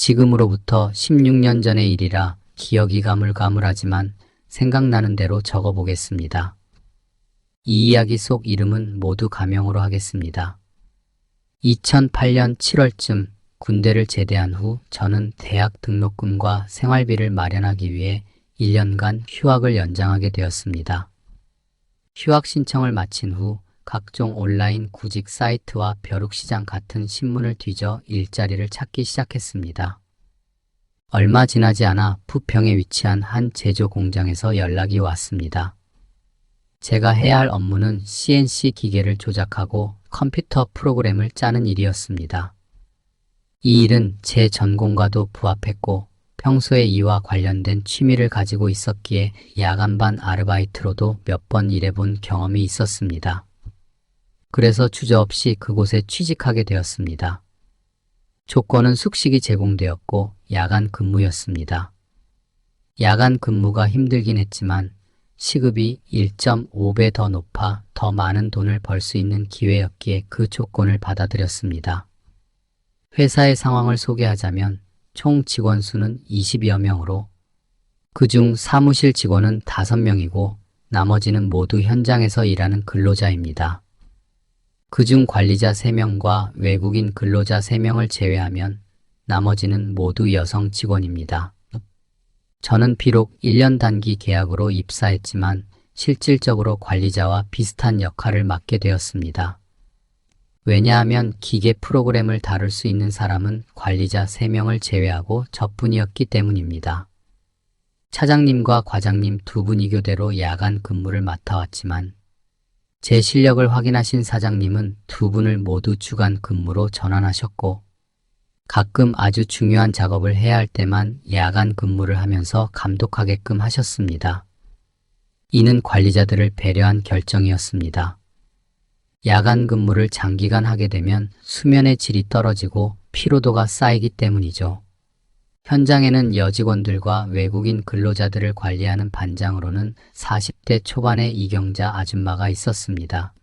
지금으로부터 16년 전의 일이라 기억이 가물가물하지만 생각나는 대로 적어보겠습니다. 이 이야기 속 이름은 모두 가명으로 하겠습니다. 2008년 7월쯤 군대를 제대한 후 저는 대학 등록금과 생활비를 마련하기 위해 1년간 휴학을 연장하게 되었습니다. 휴학 신청을 마친 후 각종 온라인 구직 사이트와 벼룩시장 같은 신문을 뒤져 일자리를 찾기 시작했습니다. 얼마 지나지 않아 부평에 위치한 한 제조 공장에서 연락이 왔습니다. 제가 해야 할 업무는 CNC 기계를 조작하고 컴퓨터 프로그램을 짜는 일이었습니다. 이 일은 제 전공과도 부합했고 평소에 이와 관련된 취미를 가지고 있었기에 야간반 아르바이트로도 몇 번 일해본 경험이 있었습니다. 그래서 주저없이 그곳에 취직하게 되었습니다. 조건은 숙식이 제공되었고 야간 근무였습니다. 야간 근무가 힘들긴 했지만 시급이 1.5배 더 높아 더 많은 돈을 벌 수 있는 기회였기에 그 조건을 받아들였습니다. 회사의 상황을 소개하자면 총 직원 수는 20여 명으로 그중 사무실 직원은 5명이고 나머지는 모두 현장에서 일하는 근로자입니다. 그중 관리자 3명과 외국인 근로자 3명을 제외하면 나머지는 모두 여성 직원입니다. 저는 비록 1년 단기 계약으로 입사했지만 실질적으로 관리자와 비슷한 역할을 맡게 되었습니다. 왜냐하면 기계 프로그램을 다룰 수 있는 사람은 관리자 3명을 제외하고 저뿐이었기 때문입니다. 차장님과 과장님 2분이 교대로 야간 근무를 맡아왔지만 제 실력을 확인하신 사장님은 2분을 모두 주간 근무로 전환하셨고 가끔 아주 중요한 작업을 해야 할 때만 야간 근무를 하면서 감독하게끔 하셨습니다. 이는 관리자들을 배려한 결정이었습니다. 야간 근무를 장기간 하게 되면 수면의 질이 떨어지고 피로도가 쌓이기 때문이죠. 현장에는 여직원들과 외국인 근로자들을 관리하는 반장으로는 40대 초반의 이경자 아줌마가 있었습니다.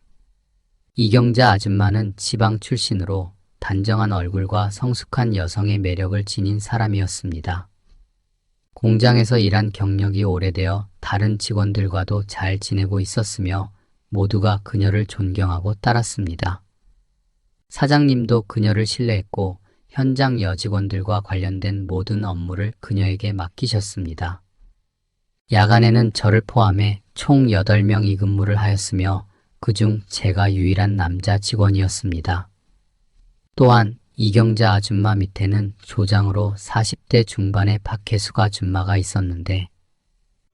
이경자 아줌마는 지방 출신으로 단정한 얼굴과 성숙한 여성의 매력을 지닌 사람이었습니다. 공장에서 일한 경력이 오래되어 다른 직원들과도 잘 지내고 있었으며 모두가 그녀를 존경하고 따랐습니다. 사장님도 그녀를 신뢰했고 현장 여직원들과 관련된 모든 업무를 그녀에게 맡기셨습니다. 야간에는 저를 포함해 총 8명이 근무를 하였으며 그중 제가 유일한 남자 직원이었습니다. 또한 이경자 아줌마 밑에는 조장으로 40대 중반의 박혜숙 아줌마가 있었는데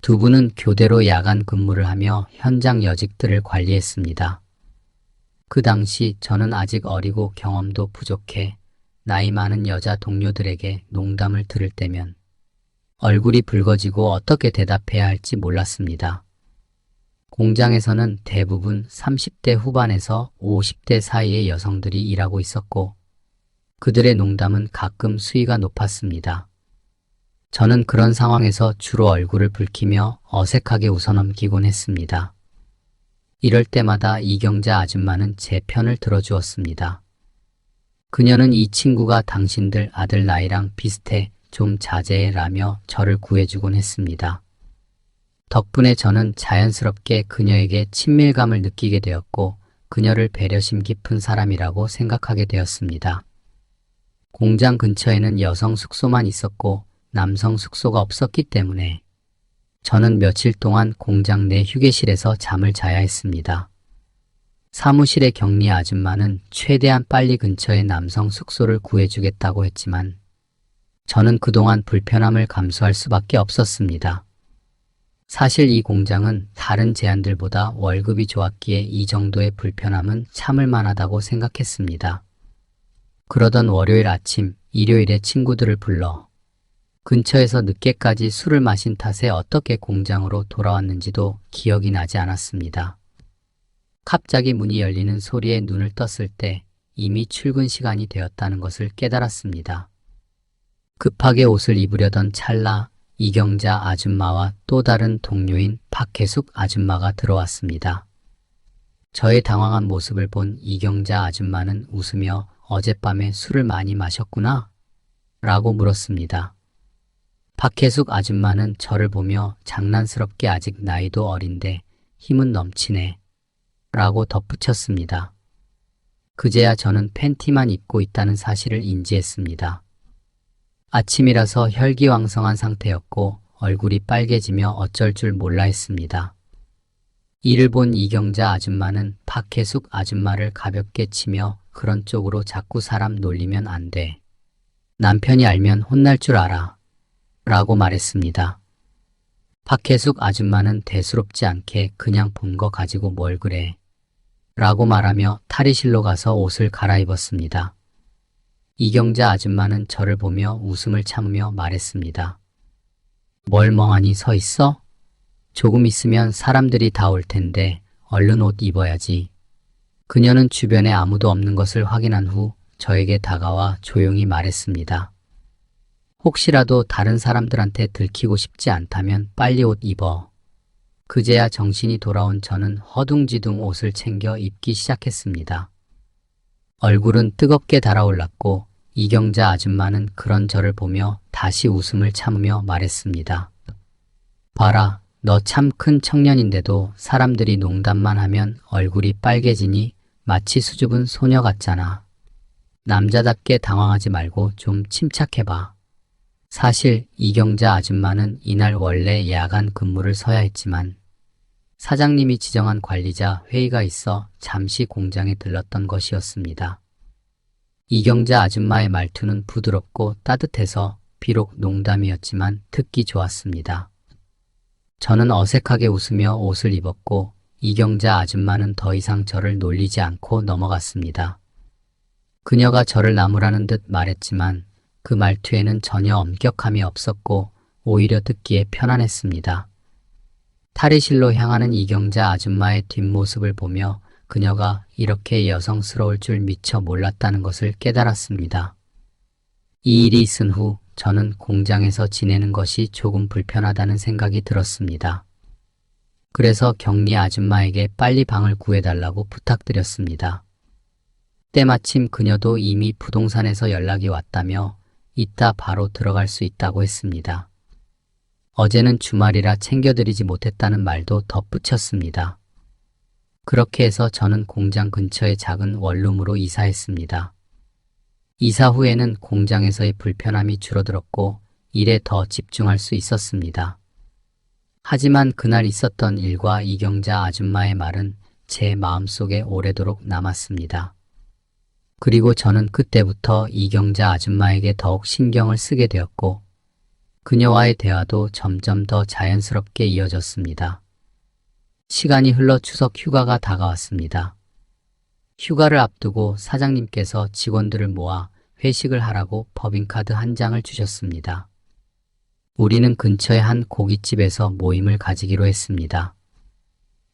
2분은 교대로 야간 근무를 하며 현장 여직들을 관리했습니다. 그 당시 저는 아직 어리고 경험도 부족해 나이 많은 여자 동료들에게 농담을 들을 때면 얼굴이 붉어지고 어떻게 대답해야 할지 몰랐습니다. 공장에서는 대부분 30대 후반에서 50대 사이의 여성들이 일하고 있었고 그들의 농담은 가끔 수위가 높았습니다. 저는 그런 상황에서 주로 얼굴을 붉히며 어색하게 웃어넘기곤 했습니다. 이럴 때마다 이경자 아줌마는 제 편을 들어주었습니다. 그녀는 이 친구가 당신들 아들 나이랑 비슷해 좀 자제해라며 저를 구해주곤 했습니다. 덕분에 저는 자연스럽게 그녀에게 친밀감을 느끼게 되었고 그녀를 배려심 깊은 사람이라고 생각하게 되었습니다. 공장 근처에는 여성 숙소만 있었고 남성 숙소가 없었기 때문에 저는 며칠 동안 공장 내 휴게실에서 잠을 자야 했습니다. 사무실의 격리 아줌마는 최대한 빨리 근처에 남성 숙소를 구해주겠다고 했지만 저는 그동안 불편함을 감수할 수밖에 없었습니다. 사실 이 공장은 다른 제안들보다 월급이 좋았기에 이 정도의 불편함은 참을 만하다고 생각했습니다. 그러던 월요일 아침, 일요일에 친구들을 불러 근처에서 늦게까지 술을 마신 탓에 어떻게 공장으로 돌아왔는지도 기억이 나지 않았습니다. 갑자기 문이 열리는 소리에 눈을 떴을 때 이미 출근 시간이 되었다는 것을 깨달았습니다. 급하게 옷을 입으려던 찰나 이경자 아줌마와 또 다른 동료인 박혜숙 아줌마가 들어왔습니다. 저의 당황한 모습을 본 이경자 아줌마는 웃으며 어젯밤에 술을 많이 마셨구나. 라고 물었습니다. 박혜숙 아줌마는 저를 보며 장난스럽게 아직 나이도 어린데 힘은 넘치네. 라고 덧붙였습니다. 그제야 저는 팬티만 입고 있다는 사실을 인지했습니다. 아침이라서 혈기왕성한 상태였고 얼굴이 빨개지며 어쩔 줄 몰라 했습니다. 이를 본 이경자 아줌마는 박혜숙 아줌마를 가볍게 치며 그런 쪽으로 자꾸 사람 놀리면 안 돼. 남편이 알면 혼날 줄 알아. 라고 말했습니다. 박혜숙 아줌마는 대수롭지 않게 그냥 본 거 가지고 뭘 그래. 라고 말하며 탈의실로 가서 옷을 갈아입었습니다. 이경자 아줌마는 저를 보며 웃음을 참으며 말했습니다. 뭘 멍하니 서 있어? 조금 있으면 사람들이 다 올 텐데 얼른 옷 입어야지. 그녀는 주변에 아무도 없는 것을 확인한 후 저에게 다가와 조용히 말했습니다. 혹시라도 다른 사람들한테 들키고 싶지 않다면 빨리 옷 입어. 그제야 정신이 돌아온 저는 허둥지둥 옷을 챙겨 입기 시작했습니다. 얼굴은 뜨겁게 달아올랐고 이경자 아줌마는 그런 저를 보며 다시 웃음을 참으며 말했습니다. 봐라, 너 참 큰 청년인데도 사람들이 농담만 하면 얼굴이 빨개지니 마치 수줍은 소녀 같잖아. 남자답게 당황하지 말고 좀 침착해봐. 사실 이경자 아줌마는 이날 원래 야간 근무를 서야 했지만 사장님이 지정한 관리자 회의가 있어 잠시 공장에 들렀던 것이었습니다. 이경자 아줌마의 말투는 부드럽고 따뜻해서 비록 농담이었지만 듣기 좋았습니다. 저는 어색하게 웃으며 옷을 입었고 이경자 아줌마는 더 이상 저를 놀리지 않고 넘어갔습니다. 그녀가 저를 나무라는 듯 말했지만 그 말투에는 전혀 엄격함이 없었고 오히려 듣기에 편안했습니다. 탈의실로 향하는 이경자 아줌마의 뒷모습을 보며 그녀가 이렇게 여성스러울 줄 미처 몰랐다는 것을 깨달았습니다. 이 일이 있은 후 저는 공장에서 지내는 것이 조금 불편하다는 생각이 들었습니다. 그래서 격리 아줌마에게 빨리 방을 구해달라고 부탁드렸습니다. 때마침 그녀도 이미 부동산에서 연락이 왔다며 이따 바로 들어갈 수 있다고 했습니다. 어제는 주말이라 챙겨드리지 못했다는 말도 덧붙였습니다. 그렇게 해서 저는 공장 근처의 작은 원룸으로 이사했습니다. 이사 후에는 공장에서의 불편함이 줄어들었고 일에 더 집중할 수 있었습니다. 하지만 그날 있었던 일과 이경자 아줌마의 말은 제 마음속에 오래도록 남았습니다. 그리고 저는 그때부터 이경자 아줌마에게 더욱 신경을 쓰게 되었고 그녀와의 대화도 점점 더 자연스럽게 이어졌습니다. 시간이 흘러 추석 휴가가 다가왔습니다. 휴가를 앞두고 사장님께서 직원들을 모아 회식을 하라고 법인카드 한 장을 주셨습니다. 우리는 근처의 한 고깃집에서 모임을 가지기로 했습니다.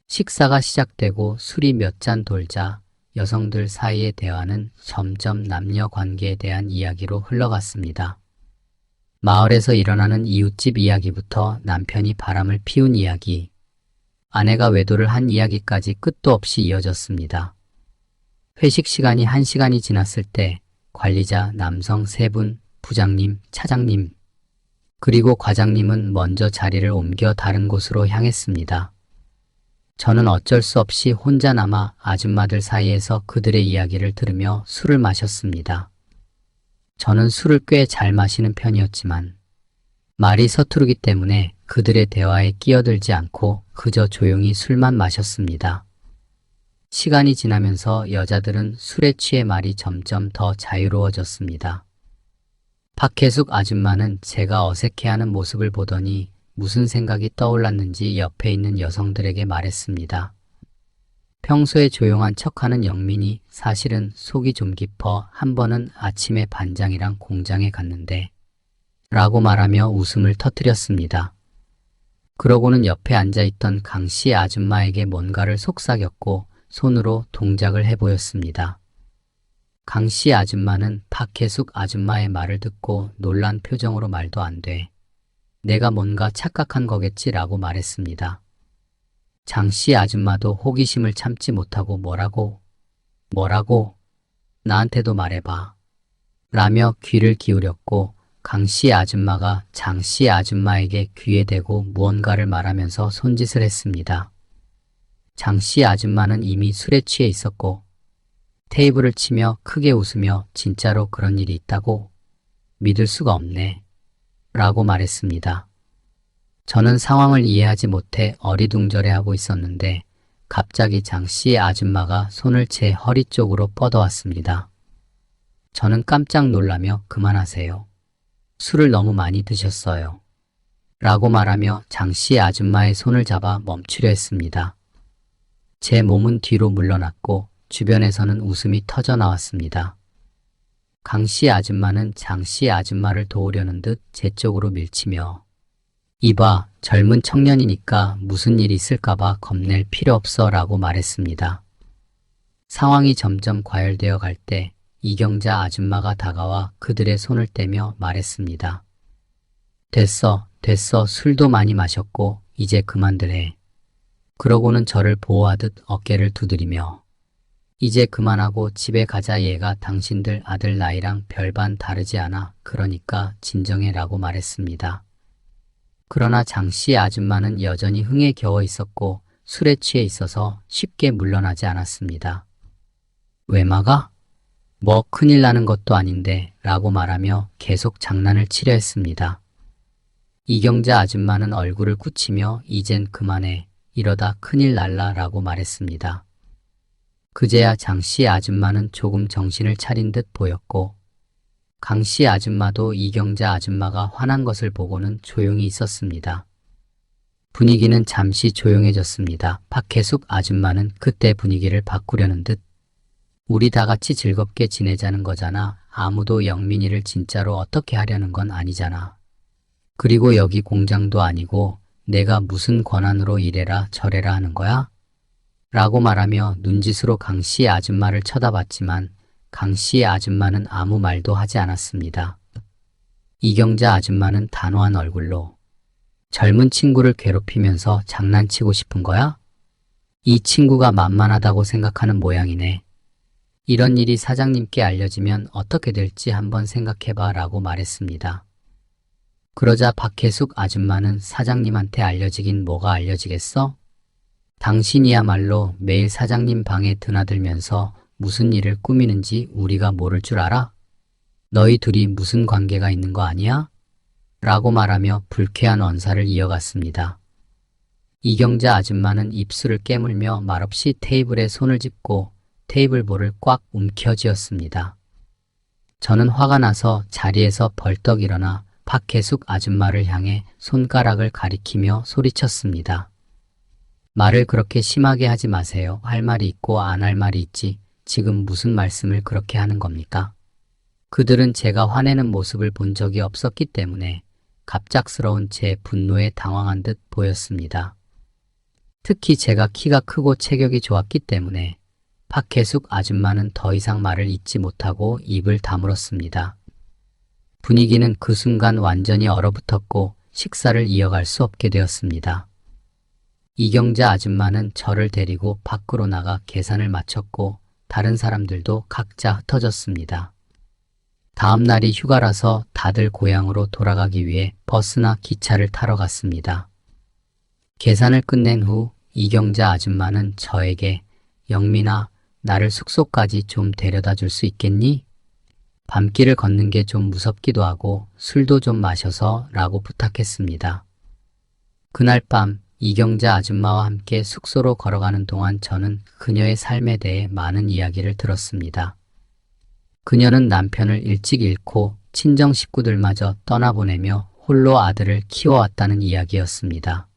식사가 시작되고 술이 몇 잔 돌자 여성들 사이의 대화는 점점 남녀 관계에 대한 이야기로 흘러갔습니다. 마을에서 일어나는 이웃집 이야기부터 남편이 바람을 피운 이야기, 아내가 외도를 한 이야기까지 끝도 없이 이어졌습니다. 회식 시간이 1시간이 지났을 때 관리자 남성 3분, 부장님, 차장님, 그리고 과장님은 먼저 자리를 옮겨 다른 곳으로 향했습니다. 저는 어쩔 수 없이 혼자 남아 아줌마들 사이에서 그들의 이야기를 들으며 술을 마셨습니다. 저는 술을 꽤 잘 마시는 편이었지만 말이 서투르기 때문에 그들의 대화에 끼어들지 않고 그저 조용히 술만 마셨습니다. 시간이 지나면서 여자들은 술에 취해 말이 점점 더 자유로워졌습니다. 박혜숙 아줌마는 제가 어색해하는 모습을 보더니 무슨 생각이 떠올랐는지 옆에 있는 여성들에게 말했습니다. 평소에 조용한 척하는 영민이 사실은 속이 좀 깊어 한 번은 아침에 반장이랑 공장에 갔는데 라고 말하며 웃음을 터뜨렸습니다. 그러고는 옆에 앉아있던 강씨 아줌마에게 뭔가를 속삭였고 손으로 동작을 해보였습니다. 강씨 아줌마는 박혜숙 아줌마의 말을 듣고 놀란 표정으로 말도 안 돼. 내가 뭔가 착각한 거겠지라고 말했습니다. 장씨 아줌마도 호기심을 참지 못하고 뭐라고? 나한테도 말해봐. 라며 귀를 기울였고 강씨 아줌마가 장씨 아줌마에게 귀에 대고 무언가를 말하면서 손짓을 했습니다. 장씨 아줌마는 이미 술에 취해 있었고 테이블을 치며 크게 웃으며 진짜로 그런 일이 있다고? 믿을 수가 없네. 라고 말했습니다. 저는 상황을 이해하지 못해 어리둥절해하고 있었는데 갑자기 장씨 아줌마가 손을 제 허리 쪽으로 뻗어왔습니다. 저는 깜짝 놀라며 그만하세요. 술을 너무 많이 드셨어요. 라고 말하며 장씨 아줌마의 손을 잡아 멈추려 했습니다. 제 몸은 뒤로 물러났고 주변에서는 웃음이 터져 나왔습니다. 강씨 아줌마는 장씨 아줌마를 도우려는 듯 제 쪽으로 밀치며 이봐, 젊은 청년이니까 무슨 일이 있을까봐 겁낼 필요 없어 라고 말했습니다. 상황이 점점 과열되어 갈 때 이경자 아줌마가 다가와 그들의 손을 떼며 말했습니다. 됐어, 술도 많이 마셨고 이제 그만들 해. 그러고는 저를 보호하듯 어깨를 두드리며 이제 그만하고 집에 가자. 얘가 당신들 아들 나이랑 별반 다르지 않아. 그러니까 진정해 라고 말했습니다. 그러나 장씨 아줌마는 여전히 흥에 겨워 있었고 술에 취해 있어서 쉽게 물러나지 않았습니다. 왜 막아? 뭐 큰일 나는 것도 아닌데 라고 말하며 계속 장난을 치려 했습니다. 이경자 아줌마는 얼굴을 굳히며 이젠 그만해. 이러다 큰일 날라 라고 말했습니다. 그제야 장씨 아줌마는 조금 정신을 차린 듯 보였고 강씨 아줌마도 이경자 아줌마가 화난 것을 보고는 조용히 있었습니다. 분위기는 잠시 조용해졌습니다. 박혜숙 아줌마는 그때 분위기를 바꾸려는 듯 우리 다 같이 즐겁게 지내자는 거잖아. 아무도 영민이를 진짜로 어떻게 하려는 건 아니잖아. 그리고 여기 공장도 아니고 내가 무슨 권한으로 이래라 저래라 하는 거야? 라고 말하며 눈짓으로 강씨 아줌마를 쳐다봤지만 강씨 아줌마는 아무 말도 하지 않았습니다. 이경자 아줌마는 단호한 얼굴로 젊은 친구를 괴롭히면서 장난치고 싶은 거야? 이 친구가 만만하다고 생각하는 모양이네. 이런 일이 사장님께 알려지면 어떻게 될지 한번 생각해봐 라고 말했습니다. 그러자 박혜숙 아줌마는 사장님한테 알려지긴 뭐가 알려지겠어? 당신이야말로 매일 사장님 방에 드나들면서 무슨 일을 꾸미는지 우리가 모를 줄 알아? 너희 둘이 무슨 관계가 있는 거 아니야? 라고 말하며 불쾌한 언사를 이어갔습니다. 이경자 아줌마는 입술을 깨물며 말없이 테이블에 손을 짚고 테이블볼을 꽉 움켜쥐었습니다. 저는 화가 나서 자리에서 벌떡 일어나 박혜숙 아줌마를 향해 손가락을 가리키며 소리쳤습니다. 말을 그렇게 심하게 하지 마세요. 할 말이 있고 안 할 말이 있지. 지금 무슨 말씀을 그렇게 하는 겁니까? 그들은 제가 화내는 모습을 본 적이 없었기 때문에 갑작스러운 제 분노에 당황한 듯 보였습니다. 특히 제가 키가 크고 체격이 좋았기 때문에 박혜숙 아줌마는 더 이상 말을 잇지 못하고 입을 다물었습니다. 분위기는 그 순간 완전히 얼어붙었고 식사를 이어갈 수 없게 되었습니다. 이경자 아줌마는 저를 데리고 밖으로 나가 계산을 마쳤고 다른 사람들도 각자 흩어졌습니다. 다음 날이 휴가라서 다들 고향으로 돌아가기 위해 버스나 기차를 타러 갔습니다. 계산을 끝낸 후 이경자 아줌마는 저에게 영민아, 나를 숙소까지 좀 데려다 줄 수 있겠니? 밤길을 걷는 게 좀 무섭기도 하고 술도 좀 마셔서 라고 부탁했습니다. 그날 밤 이경자 아줌마와 함께 숙소로 걸어가는 동안 저는 그녀의 삶에 대해 많은 이야기를 들었습니다. 그녀는 남편을 일찍 잃고 친정 식구들마저 떠나보내며 홀로 아들을 키워왔다는 이야기였습니다.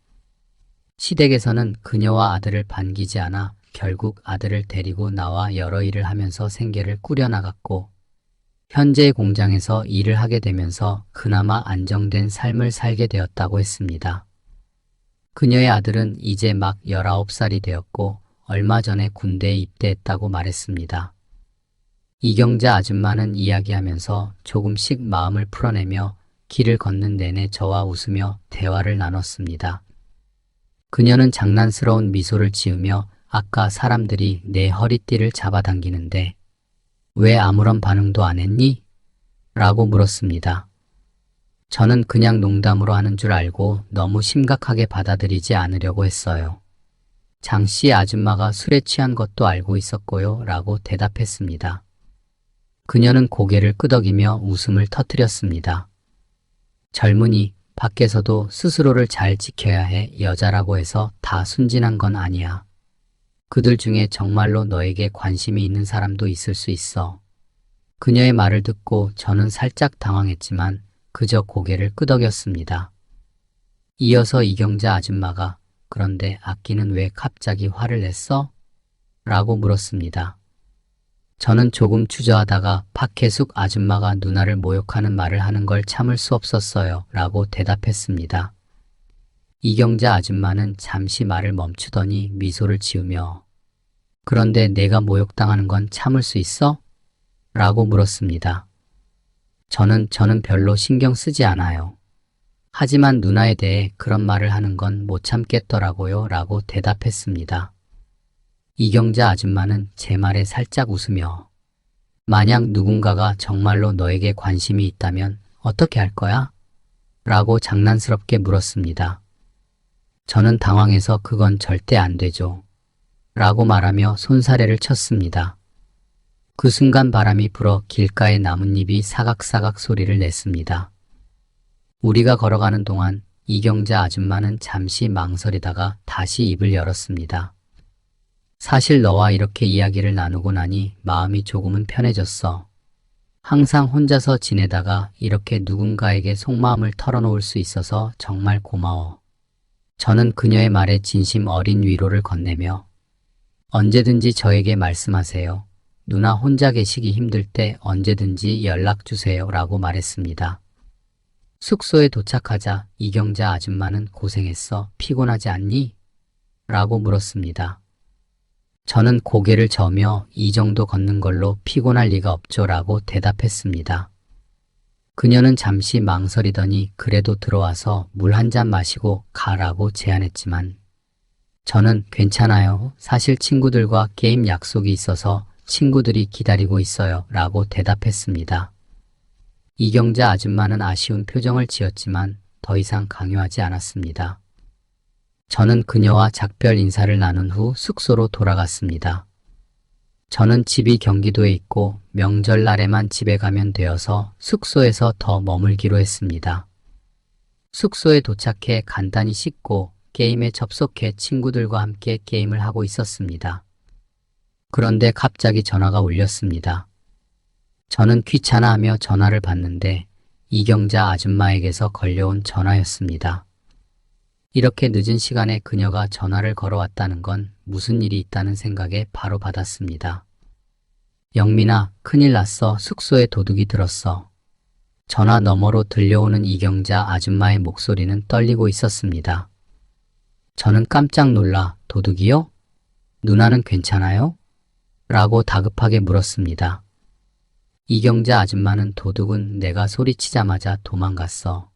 시댁에서는 그녀와 아들을 반기지 않아 결국 아들을 데리고 나와 여러 일을 하면서 생계를 꾸려나갔고 현재의 공장에서 일을 하게 되면서 그나마 안정된 삶을 살게 되었다고 했습니다. 그녀의 아들은 이제 막 19살이 되었고 얼마 전에 군대에 입대했다고 말했습니다. 이경자 아줌마는 이야기하면서 조금씩 마음을 풀어내며 길을 걷는 내내 저와 웃으며 대화를 나눴습니다. 그녀는 장난스러운 미소를 지으며 아까 사람들이 내 허리띠를 잡아당기는데 왜 아무런 반응도 안 했니? 라고 물었습니다. 저는 그냥 농담으로 하는 줄 알고 너무 심각하게 받아들이지 않으려고 했어요. 장 씨 아줌마가 술에 취한 것도 알고 있었고요. 라고 대답했습니다. 그녀는 고개를 끄덕이며 웃음을 터뜨렸습니다. 젊은이, 밖에서도 스스로를 잘 지켜야 해. 여자라고 해서 다 순진한 건 아니야. 그들 중에 정말로 너에게 관심이 있는 사람도 있을 수 있어. 그녀의 말을 듣고 저는 살짝 당황했지만 그저 고개를 끄덕였습니다. 이어서 이경자 아줌마가 그런데 악기는 왜 갑자기 화를 냈어? 라고 물었습니다. 저는 조금 주저하다가 박혜숙 아줌마가 누나를 모욕하는 말을 하는 걸 참을 수 없었어요. 라고 대답했습니다. 이경자 아줌마는 잠시 말을 멈추더니 미소를 지으며 그런데 내가 모욕당하는 건 참을 수 있어? 라고 물었습니다. 저는 별로 신경 쓰지 않아요. 하지만 누나에 대해 그런 말을 하는 건 못 참겠더라고요. 라고 대답했습니다. 이경자 아줌마는 제 말에 살짝 웃으며 만약 누군가가 정말로 너에게 관심이 있다면 어떻게 할 거야? 라고 장난스럽게 물었습니다. 저는 당황해서 그건 절대 안 되죠. 라고 말하며 손사래를 쳤습니다. 그 순간 바람이 불어 길가의 나뭇잎이 사각사각 소리를 냈습니다. 우리가 걸어가는 동안 이경자 아줌마는 잠시 망설이다가 다시 입을 열었습니다. 사실 너와 이렇게 이야기를 나누고 나니 마음이 조금은 편해졌어. 항상 혼자서 지내다가 이렇게 누군가에게 속마음을 털어놓을 수 있어서 정말 고마워. 저는 그녀의 말에 진심 어린 위로를 건네며 언제든지 저에게 말씀하세요. 누나 혼자 계시기 힘들 때 언제든지 연락주세요. 라고 말했습니다. 숙소에 도착하자 이경자 아줌마는 고생했어. 피곤하지 않니? 라고 물었습니다. 저는 고개를 저으며 이 정도 걷는 걸로 피곤할 리가 없죠. 라고 대답했습니다. 그녀는 잠시 망설이더니 그래도 들어와서 물 한 잔 마시고 가라고 제안했지만 저는 괜찮아요. 사실 친구들과 게임 약속이 있어서 친구들이 기다리고 있어요. 라고 대답했습니다. 이경자 아줌마는 아쉬운 표정을 지었지만 더 이상 강요하지 않았습니다. 저는 그녀와 작별 인사를 나눈 후 숙소로 돌아갔습니다. 저는 집이 경기도에 있고 명절날에만 집에 가면 되어서 숙소에서 더 머물기로 했습니다. 숙소에 도착해 간단히 씻고 게임에 접속해 친구들과 함께 게임을 하고 있었습니다. 그런데 갑자기 전화가 울렸습니다. 저는 귀찮아하며 전화를 받는데 이경자 아줌마에게서 걸려온 전화였습니다. 이렇게 늦은 시간에 그녀가 전화를 걸어왔다는 건 무슨 일이 있다는 생각에 바로 받았습니다. 영민아, 큰일 났어. 숙소에 도둑이 들었어. 전화 너머로 들려오는 이경자 아줌마의 목소리는 떨리고 있었습니다. 저는 깜짝 놀라 도둑이요? 누나는 괜찮아요? 라고 다급하게 물었습니다. 이경자 아줌마는 도둑은 내가 소리치자마자 도망갔어.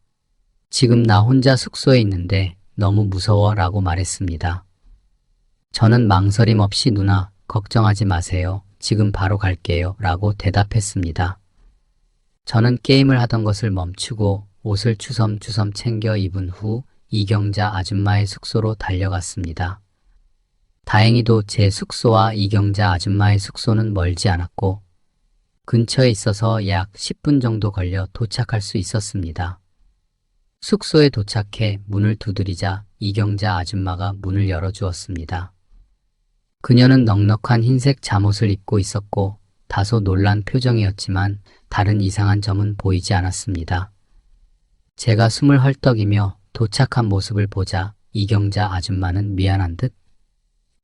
지금 나 혼자 숙소에 있는데 너무 무서워 라고 말했습니다. 저는 망설임 없이 누나 걱정하지 마세요. 지금 바로 갈게요. 라고 대답했습니다. 저는 게임을 하던 것을 멈추고 옷을 주섬주섬 챙겨 입은 후 이경자 아줌마의 숙소로 달려갔습니다. 다행히도 제 숙소와 이경자 아줌마의 숙소는 멀지 않았고 근처에 있어서 약 10분 정도 걸려 도착할 수 있었습니다. 숙소에 도착해 문을 두드리자 이경자 아줌마가 문을 열어주었습니다. 그녀는 넉넉한 흰색 잠옷을 입고 있었고 다소 놀란 표정이었지만 다른 이상한 점은 보이지 않았습니다. 제가 숨을 헐떡이며 도착한 모습을 보자 이경자 아줌마는 미안한 듯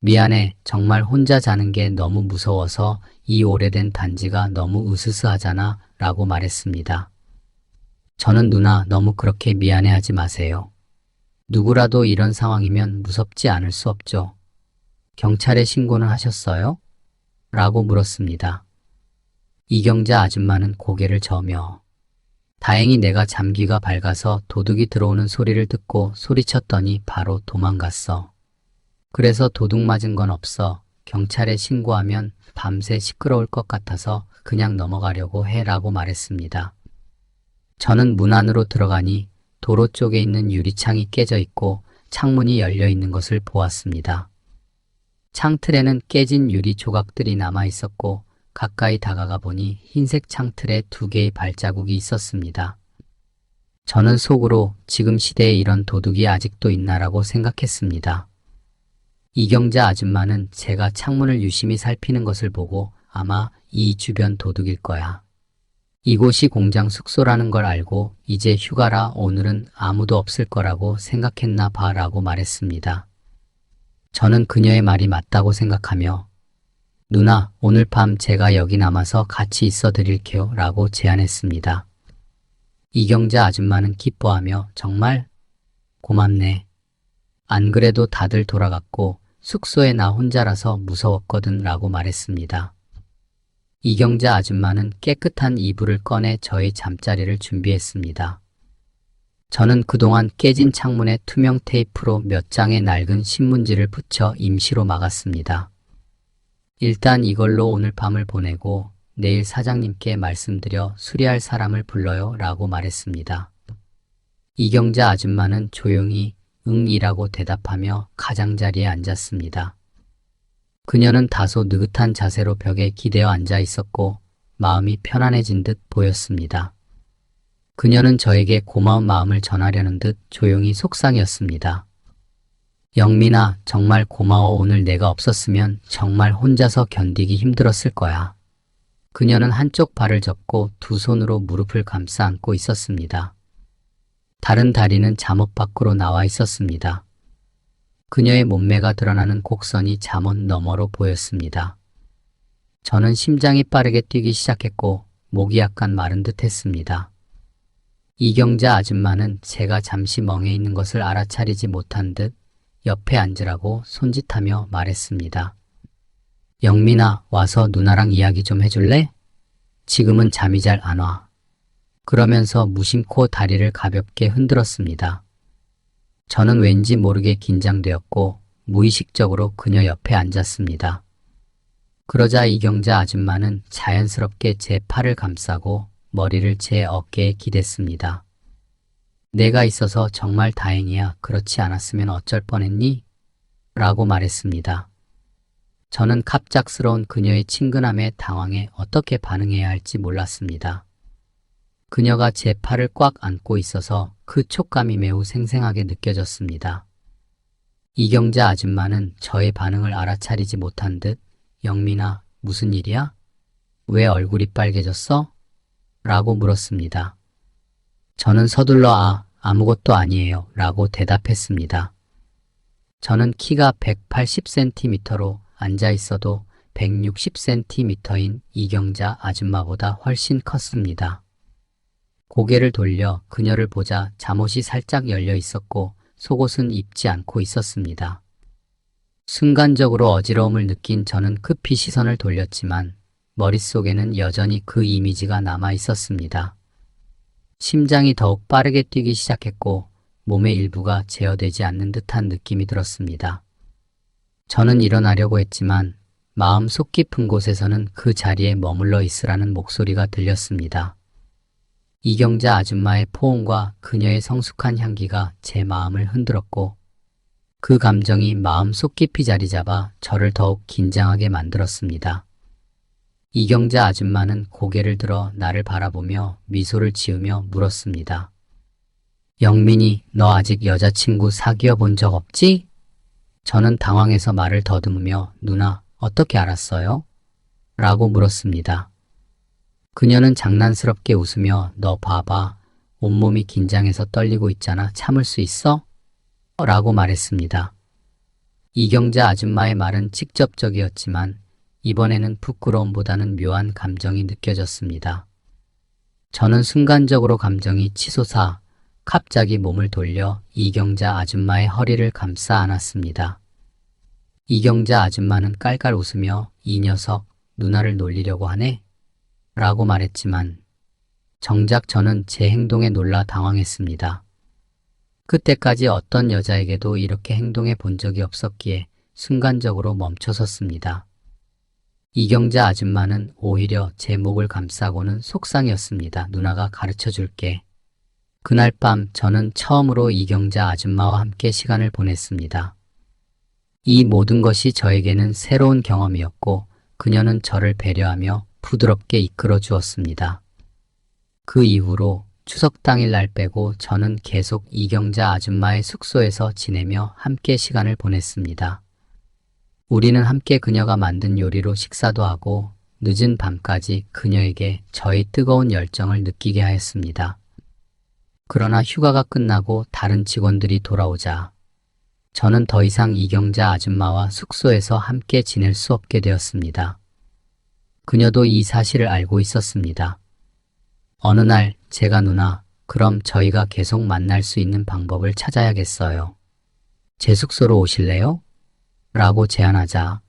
미안해. 정말 혼자 자는 게 너무 무서워서 이 오래된 단지가 너무 으스스하잖아 라고 말했습니다. 저는 누나 너무 그렇게 미안해하지 마세요. 누구라도 이런 상황이면 무섭지 않을 수 없죠. 경찰에 신고는 하셨어요? 라고 물었습니다. 이경자 아줌마는 고개를 저으며 다행히 내가 잠귀가 밝아서 도둑이 들어오는 소리를 듣고 소리쳤더니 바로 도망갔어. 그래서 도둑 맞은 건 없어. 경찰에 신고하면 밤새 시끄러울 것 같아서 그냥 넘어가려고 해 라고 말했습니다. 저는 문 안으로 들어가니 도로 쪽에 있는 유리창이 깨져 있고 창문이 열려 있는 것을 보았습니다. 창틀에는 깨진 유리 조각들이 남아 있었고 가까이 다가가 보니 흰색 창틀에 2개의 발자국이 있었습니다. 저는 속으로 지금 시대에 이런 도둑이 아직도 있나라고 생각했습니다. 이경자 아줌마는 제가 창문을 유심히 살피는 것을 보고 아마 이 주변 도둑일 거야. 이곳이 공장 숙소라는 걸 알고 이제 휴가라 오늘은 아무도 없을 거라고 생각했나 봐라고 말했습니다. 저는 그녀의 말이 맞다고 생각하며 누나, 오늘 밤 제가 여기 남아서 같이 있어 드릴게요 라고 제안했습니다. 이경자 아줌마는 기뻐하며 정말 고맙네. 안 그래도 다들 돌아갔고 숙소에 나 혼자라서 무서웠거든 라고 말했습니다. 이경자 아줌마는 깨끗한 이불을 꺼내 저의 잠자리를 준비했습니다. 저는 그동안 깨진 창문에 투명 테이프로 몇 장의 낡은 신문지를 붙여 임시로 막았습니다. 일단 이걸로 오늘 밤을 보내고 내일 사장님께 말씀드려 수리할 사람을 불러요 라고 말했습니다. 이경자 아줌마는 조용히 응이라고 대답하며 가장자리에 앉았습니다. 그녀는 다소 느긋한 자세로 벽에 기대어 앉아 있었고 마음이 편안해진 듯 보였습니다. 그녀는 저에게 고마운 마음을 전하려는 듯 조용히 속상이었습니다. 영민아, 정말 고마워. 오늘 내가 없었으면 정말 혼자서 견디기 힘들었을 거야. 그녀는 한쪽 발을 접고 두 손으로 무릎을 감싸 안고 있었습니다. 다른 다리는 잠옷 밖으로 나와 있었습니다. 그녀의 몸매가 드러나는 곡선이 잠옷 너머로 보였습니다. 저는 심장이 빠르게 뛰기 시작했고 목이 약간 마른 듯 했습니다. 이경자 아줌마는 제가 잠시 멍해 있는 것을 알아차리지 못한 듯 옆에 앉으라고 손짓하며 말했습니다. 영민아, 와서 누나랑 이야기 좀 해줄래? 지금은 잠이 잘 안 와. 그러면서 무심코 다리를 가볍게 흔들었습니다. 저는 왠지 모르게 긴장되었고 무의식적으로 그녀 옆에 앉았습니다. 그러자 이경자 아줌마는 자연스럽게 제 팔을 감싸고 머리를 제 어깨에 기댔습니다. 내가 있어서 정말 다행이야. 그렇지 않았으면 어쩔 뻔했니? 라고 말했습니다. 저는 갑작스러운 그녀의 친근함에 당황해 어떻게 반응해야 할지 몰랐습니다. 그녀가 제 팔을 꽉 안고 있어서 그 촉감이 매우 생생하게 느껴졌습니다. 이경자 아줌마는 저의 반응을 알아차리지 못한 듯 영민아, 무슨 일이야? 왜 얼굴이 빨개졌어? 라고 물었습니다. 저는 서둘러 아무것도 아니에요 라고 대답했습니다. 저는 키가 180cm로 앉아 있어도 160cm인 이경자 아줌마보다 훨씬 컸습니다. 고개를 돌려 그녀를 보자 잠옷이 살짝 열려 있었고 속옷은 입지 않고 있었습니다. 순간적으로 어지러움을 느낀 저는 급히 시선을 돌렸지만 머릿속에는 여전히 그 이미지가 남아 있었습니다. 심장이 더욱 빠르게 뛰기 시작했고 몸의 일부가 제어되지 않는 듯한 느낌이 들었습니다. 저는 일어나려고 했지만 마음 속 깊은 곳에서는 그 자리에 머물러 있으라는 목소리가 들렸습니다. 이경자 아줌마의 포옹과 그녀의 성숙한 향기가 제 마음을 흔들었고 그 감정이 마음 속 깊이 자리 잡아 저를 더욱 긴장하게 만들었습니다. 이경자 아줌마는 고개를 들어 나를 바라보며 미소를 지으며 물었습니다. 영민이, 너 아직 여자친구 사귀어 본 적 없지? 저는 당황해서 말을 더듬으며 누나, 어떻게 알았어요? 라고 물었습니다. 그녀는 장난스럽게 웃으며 너 봐봐. 온몸이 긴장해서 떨리고 있잖아. 참을 수 있어? 라고 말했습니다. 이경자 아줌마의 말은 직접적이었지만 이번에는 부끄러움보다는 묘한 감정이 느껴졌습니다. 저는 순간적으로 감정이 치솟아 갑자기 몸을 돌려 이경자 아줌마의 허리를 감싸 안았습니다. 이경자 아줌마는 깔깔 웃으며 이 녀석 누나를 놀리려고 하네? 라고 말했지만 정작 저는 제 행동에 놀라 당황했습니다. 그때까지 어떤 여자에게도 이렇게 행동해 본 적이 없었기에 순간적으로 멈춰섰습니다. 이경자 아줌마는 오히려 제 목을 감싸고는 속상이었습니다. 누나가 가르쳐 줄게. 그날 밤 저는 처음으로 이경자 아줌마와 함께 시간을 보냈습니다. 이 모든 것이 저에게는 새로운 경험이었고 그녀는 저를 배려하며 부드럽게 이끌어 주었습니다. 그 이후로 추석 당일 날 빼고 저는 계속 이경자 아줌마의 숙소에서 지내며 함께 시간을 보냈습니다. 우리는 함께 그녀가 만든 요리로 식사도 하고 늦은 밤까지 그녀에게 저의 뜨거운 열정을 느끼게 하였습니다. 그러나 휴가가 끝나고 다른 직원들이 돌아오자 저는 더 이상 이경자 아줌마와 숙소에서 함께 지낼 수 없게 되었습니다. 그녀도 이 사실을 알고 있었습니다. 어느 날 제가 누나, 그럼 저희가 계속 만날 수 있는 방법을 찾아야겠어요. 제 숙소로 오실래요? 라고 제안하자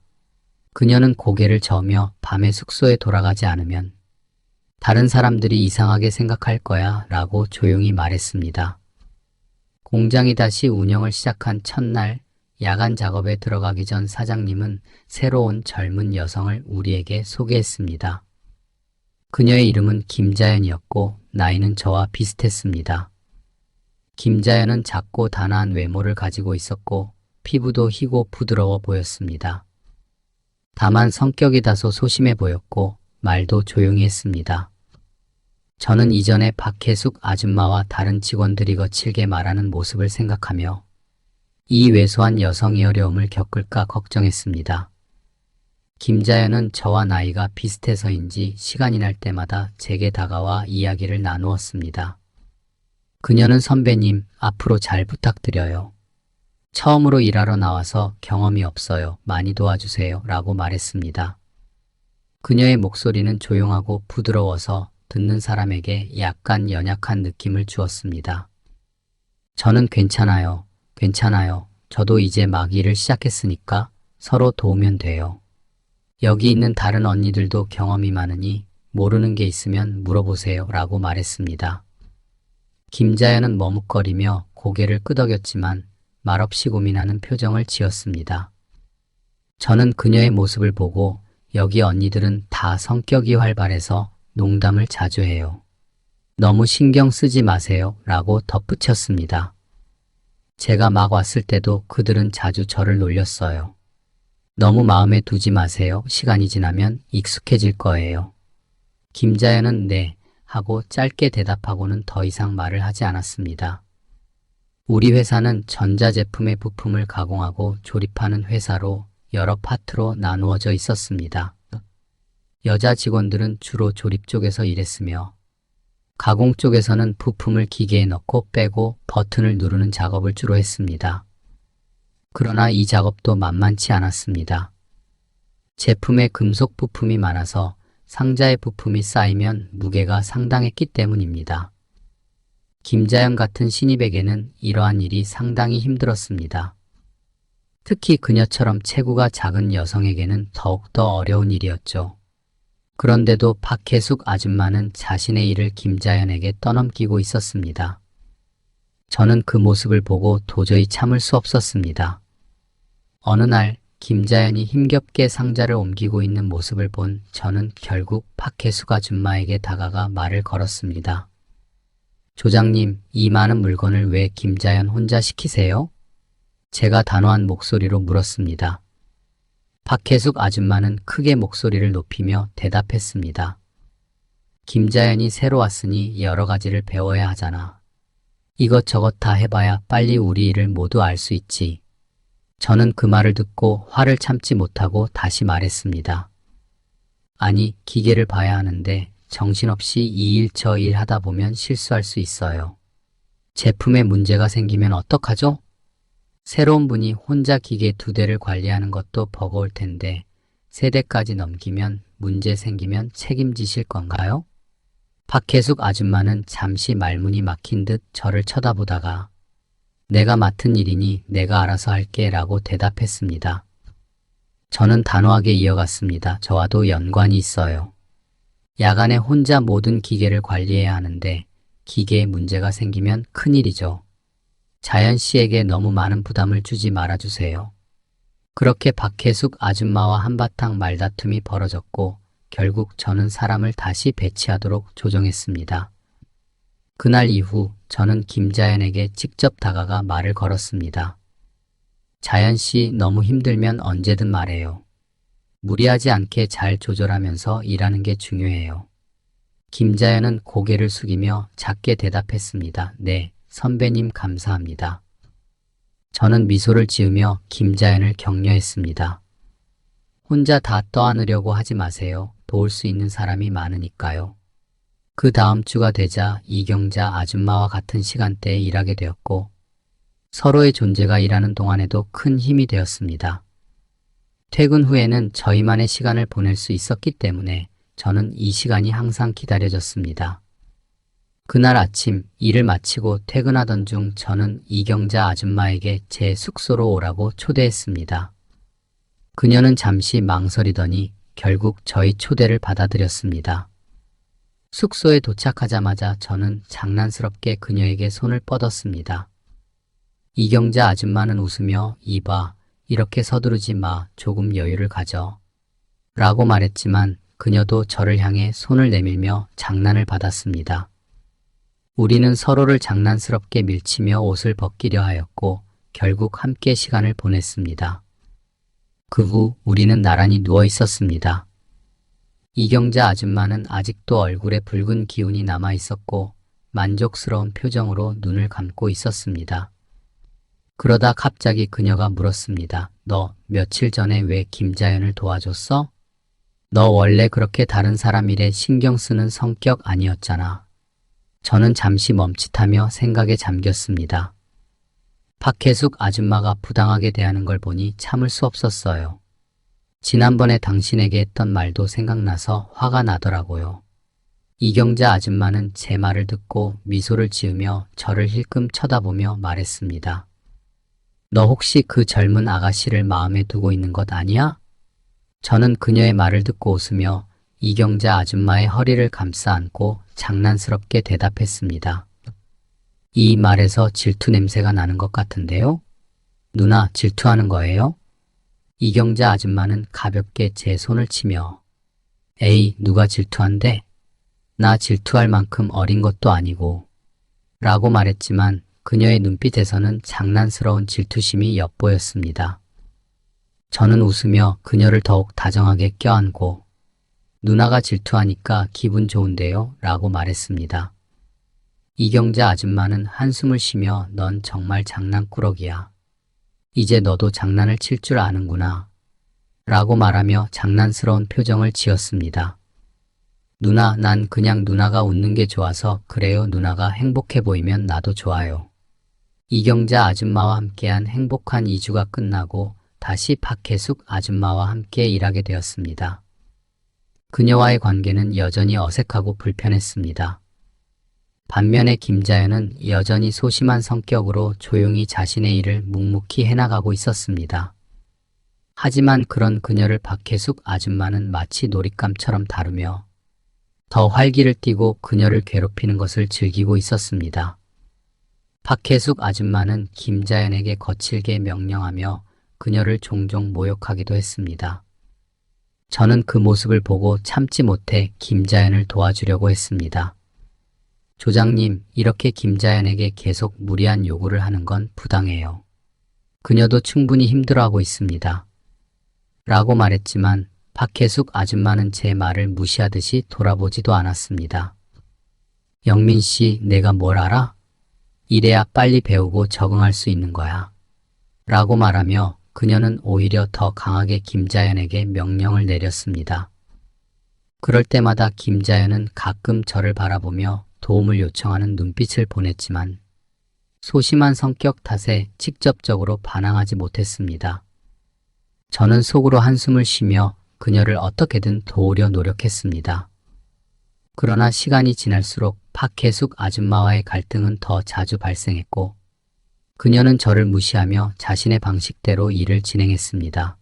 그녀는 고개를 저으며 밤에 숙소에 돌아가지 않으면 다른 사람들이 이상하게 생각할 거야 라고 조용히 말했습니다. 공장이 다시 운영을 시작한 첫날 야간 작업에 들어가기 전 사장님은 새로운 젊은 여성을 우리에게 소개했습니다. 그녀의 이름은 김자연이었고 나이는 저와 비슷했습니다. 김자연은 작고 단아한 외모를 가지고 있었고 피부도 희고 부드러워 보였습니다. 다만 성격이 다소 소심해 보였고 말도 조용히 했습니다. 저는 이전에 박혜숙 아줌마와 다른 직원들이 거칠게 말하는 모습을 생각하며 이 왜소한 여성의 어려움을 겪을까 걱정했습니다. 김자연은 저와 나이가 비슷해서인지 시간이 날 때마다 제게 다가와 이야기를 나누었습니다. 그녀는 선배님, 앞으로 잘 부탁드려요. 처음으로 일하러 나와서 경험이 없어요. 많이 도와주세요. 라고 말했습니다. 그녀의 목소리는 조용하고 부드러워서 듣는 사람에게 약간 연약한 느낌을 주었습니다. 저는 괜찮아요. 괜찮아요. 저도 이제 막 일을 시작했으니까 서로 도우면 돼요. 여기 있는 다른 언니들도 경험이 많으니 모르는 게 있으면 물어보세요. 라고 말했습니다. 김자연은 머뭇거리며 고개를 끄덕였지만 말없이 고민하는 표정을 지었습니다. 저는 그녀의 모습을 보고 여기 언니들은 다 성격이 활발해서 농담을 자주 해요. 너무 신경 쓰지 마세요. 라고 덧붙였습니다. 제가 막 왔을 때도 그들은 자주 저를 놀렸어요. 너무 마음에 두지 마세요. 시간이 지나면 익숙해질 거예요. 김자연은 네 하고 짧게 대답하고는 더 이상 말을 하지 않았습니다. 우리 회사는 전자제품의 부품을 가공하고 조립하는 회사로 여러 파트로 나누어져 있었습니다. 여자 직원들은 주로 조립 쪽에서 일했으며 가공 쪽에서는 부품을 기계에 넣고 빼고 버튼을 누르는 작업을 주로 했습니다. 그러나 이 작업도 만만치 않았습니다. 제품에 금속 부품이 많아서 상자의 부품이 쌓이면 무게가 상당했기 때문입니다. 김자연 같은 신입에게는 이러한 일이 상당히 힘들었습니다. 특히 그녀처럼 체구가 작은 여성에게는 더욱더 어려운 일이었죠. 그런데도 박혜숙 아줌마는 자신의 일을 김자연에게 떠넘기고 있었습니다. 저는 그 모습을 보고 도저히 참을 수 없었습니다. 어느 날 김자연이 힘겹게 상자를 옮기고 있는 모습을 본 저는 결국 박혜숙 아줌마에게 다가가 말을 걸었습니다. 조장님, 이 많은 물건을 왜 김자연 혼자 시키세요? 제가 단호한 목소리로 물었습니다. 박혜숙 아줌마는 크게 목소리를 높이며 대답했습니다. 김자연이 새로 왔으니 여러 가지를 배워야 하잖아. 이것저것 다 해봐야 빨리 우리 일을 모두 알 수 있지. 저는 그 말을 듣고 화를 참지 못하고 다시 말했습니다. 아니, 기계를 봐야 하는데 정신없이 이 일 저 일 하다 보면 실수할 수 있어요. 제품에 문제가 생기면 어떡하죠? 새로운 분이 혼자 기계 2대를 관리하는 것도 버거울 텐데 3대까지 넘기면 문제 생기면 책임지실 건가요? 박혜숙 아줌마는 잠시 말문이 막힌 듯 저를 쳐다보다가 내가 맡은 일이니 내가 알아서 할게 라고 대답했습니다. 저는 단호하게 이어갔습니다. 저와도 연관이 있어요. 야간에 혼자 모든 기계를 관리해야 하는데 기계에 문제가 생기면 큰일이죠. 자연 씨에게 너무 많은 부담을 주지 말아주세요. 그렇게 박혜숙 아줌마와 한바탕 말다툼이 벌어졌고 결국 저는 사람을 다시 배치하도록 조정했습니다. 그날 이후 저는 김자연에게 직접 다가가 말을 걸었습니다. 자연 씨, 너무 힘들면 언제든 말해요. 무리하지 않게 잘 조절하면서 일하는 게 중요해요. 김자연은 고개를 숙이며 작게 대답했습니다. 네, 선배님 감사합니다. 저는 미소를 지으며 김자연을 격려했습니다. 혼자 다 떠안으려고 하지 마세요. 도울 수 있는 사람이 많으니까요. 그 다음 주가 되자 이경자 아줌마와 같은 시간대에 일하게 되었고 서로의 존재가 일하는 동안에도 큰 힘이 되었습니다. 퇴근 후에는 저희만의 시간을 보낼 수 있었기 때문에 저는 이 시간이 항상 기다려졌습니다. 그날 아침 일을 마치고 퇴근하던 중 저는 이경자 아줌마에게 제 숙소로 오라고 초대했습니다. 그녀는 잠시 망설이더니 결국 저희 초대를 받아들였습니다. 숙소에 도착하자마자 저는 장난스럽게 그녀에게 손을 뻗었습니다. 이경자 아줌마는 웃으며 이봐, 이렇게 서두르지 마, 조금 여유를 가져 라고 말했지만 그녀도 저를 향해 손을 내밀며 장난을 받았습니다. 우리는 서로를 장난스럽게 밀치며 옷을 벗기려 하였고 결국 함께 시간을 보냈습니다. 그 후 우리는 나란히 누워 있었습니다. 이경자 아줌마는 아직도 얼굴에 붉은 기운이 남아 있었고 만족스러운 표정으로 눈을 감고 있었습니다. 그러다 갑자기 그녀가 물었습니다. 너 며칠 전에 왜 김자연을 도와줬어? 너 원래 그렇게 다른 사람 일에 신경 쓰는 성격 아니었잖아. 저는 잠시 멈칫하며 생각에 잠겼습니다. 박혜숙 아줌마가 부당하게 대하는 걸 보니 참을 수 없었어요. 지난번에 당신에게 했던 말도 생각나서 화가 나더라고요. 이경자 아줌마는 제 말을 듣고 미소를 지으며 저를 힐끔 쳐다보며 말했습니다. 너 혹시 그 젊은 아가씨를 마음에 두고 있는 것 아니야? 저는 그녀의 말을 듣고 웃으며 이경자 아줌마의 허리를 감싸 안고 장난스럽게 대답했습니다. 이 말에서 질투 냄새가 나는 것 같은데요? 누나, 질투하는 거예요? 이경자 아줌마는 가볍게 제 손을 치며 에이, 누가 질투한대? 나 질투할 만큼 어린 것도 아니고 라고 말했지만 그녀의 눈빛에서는 장난스러운 질투심이 엿보였습니다. 저는 웃으며 그녀를 더욱 다정하게 껴안고 누나가 질투하니까 기분 좋은데요? 라고 말했습니다. 이경자 아줌마는 한숨을 쉬며 넌 정말 장난꾸러기야. 이제 너도 장난을 칠 줄 아는구나. 라고 말하며 장난스러운 표정을 지었습니다. 누나, 난 그냥 누나가 웃는 게 좋아서 그래요. 누나가 행복해 보이면 나도 좋아요. 이경자 아줌마와 함께한 행복한 2주가 끝나고 다시 박혜숙 아줌마와 함께 일하게 되었습니다. 그녀와의 관계는 여전히 어색하고 불편했습니다. 반면에 김자연은 여전히 소심한 성격으로 조용히 자신의 일을 묵묵히 해나가고 있었습니다. 하지만 그런 그녀를 박혜숙 아줌마는 마치 놀잇감처럼 다루며 더 활기를 띠고 그녀를 괴롭히는 것을 즐기고 있었습니다. 박혜숙 아줌마는 김자연에게 거칠게 명령하며 그녀를 종종 모욕하기도 했습니다. 저는 그 모습을 보고 참지 못해 김자연을 도와주려고 했습니다. 조장님, 이렇게 김자연에게 계속 무리한 요구를 하는 건 부당해요. 그녀도 충분히 힘들어하고 있습니다. 라고 말했지만 박혜숙 아줌마는 제 말을 무시하듯이 돌아보지도 않았습니다. 영민 씨, 내가 뭘 알아? 이래야 빨리 배우고 적응할 수 있는 거야. 라고 말하며 그녀는 오히려 더 강하게 김자연에게 명령을 내렸습니다. 그럴 때마다 김자연은 가끔 저를 바라보며 도움을 요청하는 눈빛을 보냈지만 소심한 성격 탓에 직접적으로 반항하지 못했습니다. 저는 속으로 한숨을 쉬며 그녀를 어떻게든 도우려 노력했습니다. 그러나 시간이 지날수록 박혜숙 아줌마와의 갈등은 더 자주 발생했고 그녀는 저를 무시하며 자신의 방식대로 일을 진행했습니다.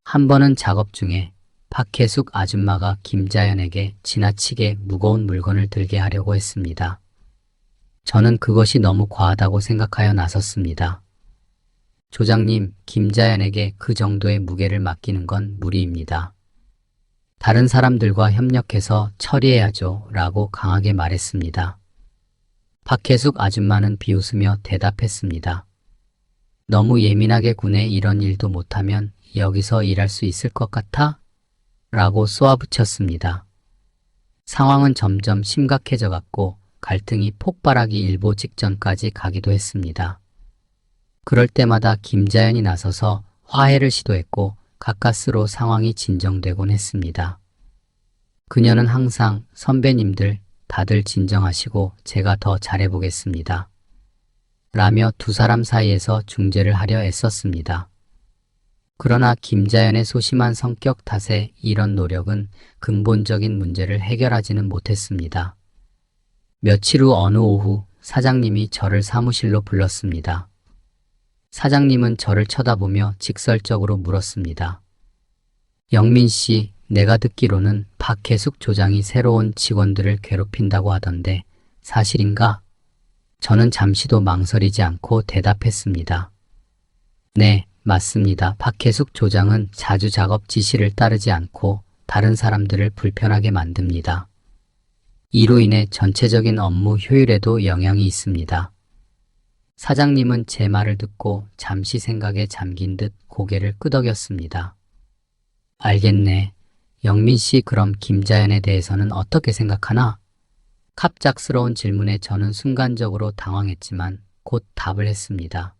한 번은 작업 중에 박혜숙 아줌마가 김자연에게 지나치게 무거운 물건을 들게 하려고 했습니다. 저는 그것이 너무 과하다고 생각하여 나섰습니다. 조장님, 김자연에게 그 정도의 무게를 맡기는 건 무리입니다. 다른 사람들과 협력해서 처리해야죠. 라고 강하게 말했습니다. 박혜숙 아줌마는 비웃으며 대답했습니다. 너무 예민하게 군에 이런 일도 못하면 여기서 일할 수 있을 것 같아? 라고 쏘아붙였습니다. 상황은 점점 심각해져 갔고 갈등이 폭발하기 일보 직전까지 가기도 했습니다. 그럴 때마다 김자연이 나서서 화해를 시도했고 가까스로 상황이 진정되곤 했습니다. 그녀는 항상 선배님들 다들 진정하시고 제가 더 잘해보겠습니다. 라며 두 사람 사이에서 중재를 하려 애썼습니다. 그러나 김자연의 소심한 성격 탓에 이런 노력은 근본적인 문제를 해결하지는 못했습니다. 며칠 후 어느 오후 사장님이 저를 사무실로 불렀습니다. 사장님은 저를 쳐다보며 직설적으로 물었습니다. 영민 씨, 내가 듣기로는 박혜숙 조장이 새로운 직원들을 괴롭힌다고 하던데 사실인가? 저는 잠시도 망설이지 않고 대답했습니다. 네, 맞습니다. 박혜숙 조장은 자주 작업 지시를 따르지 않고 다른 사람들을 불편하게 만듭니다. 이로 인해 전체적인 업무 효율에도 영향이 있습니다. 사장님은 제 말을 듣고 잠시 생각에 잠긴 듯 고개를 끄덕였습니다. 알겠네. 영민 씨, 그럼 김자연에 대해서는 어떻게 생각하나? 갑작스러운 질문에 저는 순간적으로 당황했지만 곧 답을 했습니다.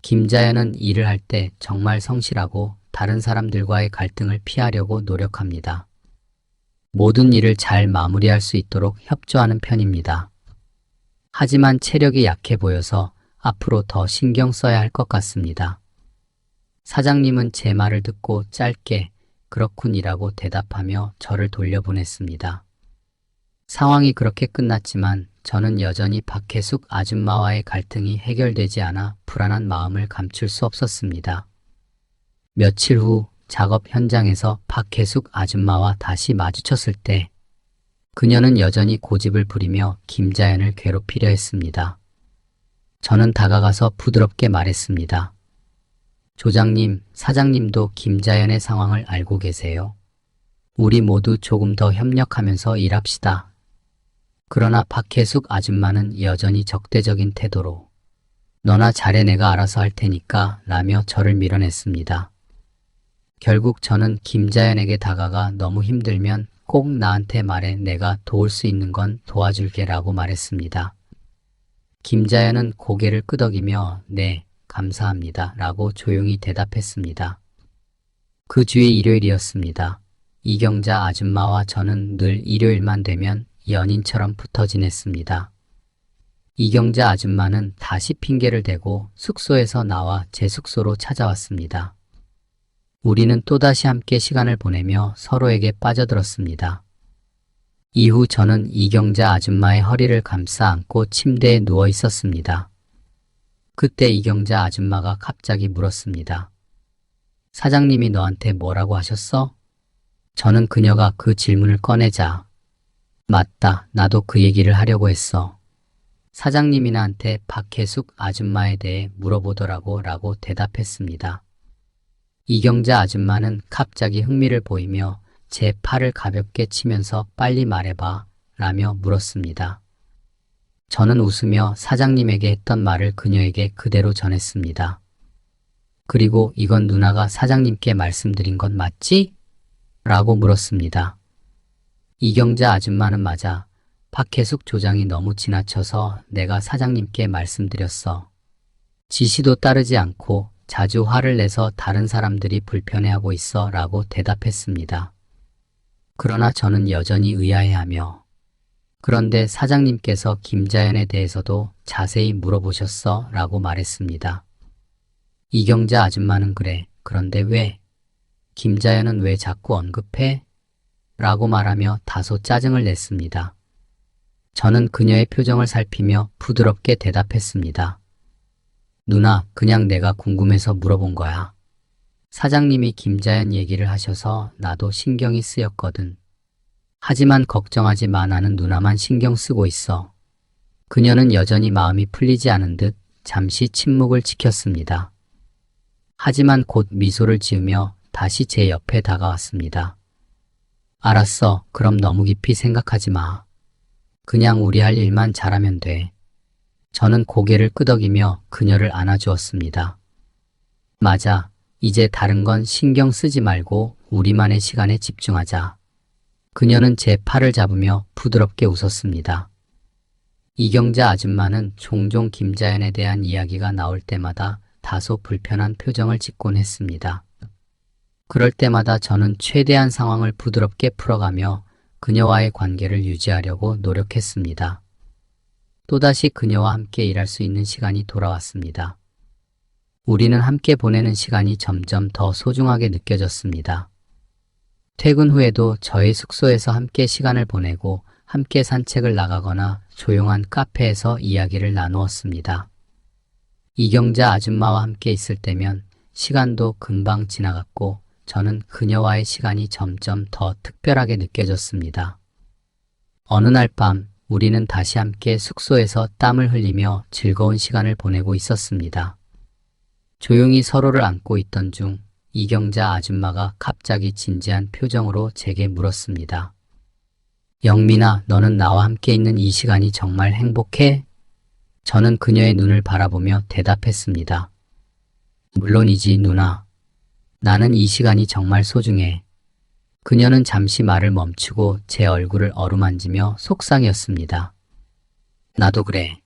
김자연은 일을 할 때 정말 성실하고 다른 사람들과의 갈등을 피하려고 노력합니다. 모든 일을 잘 마무리할 수 있도록 협조하는 편입니다. 하지만 체력이 약해 보여서 앞으로 더 신경 써야 할 것 같습니다. 사장님은 제 말을 듣고 짧게 그렇군이라고 대답하며 저를 돌려보냈습니다. 상황이 그렇게 끝났지만 저는 여전히 박혜숙 아줌마와의 갈등이 해결되지 않아 불안한 마음을 감출 수 없었습니다. 며칠 후 작업 현장에서 박혜숙 아줌마와 다시 마주쳤을 때 그녀는 여전히 고집을 부리며 김자연을 괴롭히려 했습니다. 저는 다가가서 부드럽게 말했습니다. 조장님, 사장님도 김자연의 상황을 알고 계세요. 우리 모두 조금 더 협력하면서 일합시다. 그러나 박혜숙 아줌마는 여전히 적대적인 태도로 너나 잘해, 내가 알아서 할 테니까 라며 저를 밀어냈습니다. 결국 저는 김자연에게 다가가 너무 힘들면 꼭 나한테 말해, 내가 도울 수 있는 건 도와줄게 라고 말했습니다. 김자연은 고개를 끄덕이며 네, 감사합니다 라고 조용히 대답했습니다. 그 주의 일요일이었습니다. 이경자 아줌마와 저는 늘 일요일만 되면 연인처럼 붙어 지냈습니다. 이경자 아줌마는 다시 핑계를 대고 숙소에서 나와 제 숙소로 찾아왔습니다. 우리는 또다시 함께 시간을 보내며 서로에게 빠져들었습니다. 이후 저는 이경자 아줌마의 허리를 감싸 안고 침대에 누워 있었습니다. 그때 이경자 아줌마가 갑자기 물었습니다. 사장님이 너한테 뭐라고 하셨어? 저는 그녀가 그 질문을 꺼내자 맞다, 나도 그 얘기를 하려고 했어. 사장님이 나한테 박혜숙 아줌마에 대해 물어보더라고 라고 대답했습니다. 이경자 아줌마는 갑자기 흥미를 보이며 제 팔을 가볍게 치면서 빨리 말해봐 라며 물었습니다. 저는 웃으며 사장님에게 했던 말을 그녀에게 그대로 전했습니다. 그리고 이건 누나가 사장님께 말씀드린 건 맞지? 라고 물었습니다. 이경자 아줌마는 맞아. 박혜숙 조장이 너무 지나쳐서 내가 사장님께 말씀드렸어. 지시도 따르지 않고 자주 화를 내서 다른 사람들이 불편해하고 있어 라고 대답했습니다. 그러나 저는 여전히 의아해하며 그런데 사장님께서 김자연에 대해서도 자세히 물어보셨어 라고 말했습니다. 이경자 아줌마는 그래. 그런데 왜? 김자연은 왜 자꾸 언급해? 라고 말하며 다소 짜증을 냈습니다. 저는 그녀의 표정을 살피며 부드럽게 대답했습니다. 누나, 그냥 내가 궁금해서 물어본 거야. 사장님이 김자연 얘기를 하셔서 나도 신경이 쓰였거든. 하지만 걱정하지 마, 나는 누나만 신경 쓰고 있어. 그녀는 여전히 마음이 풀리지 않은 듯 잠시 침묵을 지켰습니다. 하지만 곧 미소를 지으며 다시 제 옆에 다가왔습니다. 알았어. 그럼 너무 깊이 생각하지 마. 그냥 우리 할 일만 잘하면 돼. 저는 고개를 끄덕이며 그녀를 안아주었습니다. 맞아. 이제 다른 건 신경 쓰지 말고 우리만의 시간에 집중하자. 그녀는 제 팔을 잡으며 부드럽게 웃었습니다. 이경자 아줌마는 종종 김자연에 대한 이야기가 나올 때마다 다소 불편한 표정을 짓곤 했습니다. 그럴 때마다 저는 최대한 상황을 부드럽게 풀어가며 그녀와의 관계를 유지하려고 노력했습니다. 또다시 그녀와 함께 일할 수 있는 시간이 돌아왔습니다. 우리는 함께 보내는 시간이 점점 더 소중하게 느껴졌습니다. 퇴근 후에도 저희 숙소에서 함께 시간을 보내고 함께 산책을 나가거나 조용한 카페에서 이야기를 나누었습니다. 이경자 아줌마와 함께 있을 때면 시간도 금방 지나갔고 저는 그녀와의 시간이 점점 더 특별하게 느껴졌습니다. 어느 날 밤 우리는 다시 함께 숙소에서 땀을 흘리며 즐거운 시간을 보내고 있었습니다. 조용히 서로를 안고 있던 중 이경자 아줌마가 갑자기 진지한 표정으로 제게 물었습니다. 영민아, 너는 나와 함께 있는 이 시간이 정말 행복해? 저는 그녀의 눈을 바라보며 대답했습니다. 물론이지, 누나. 나는 이 시간이 정말 소중해. 그녀는 잠시 말을 멈추고 제 얼굴을 어루만지며 속상해했습니다. 나도 그래.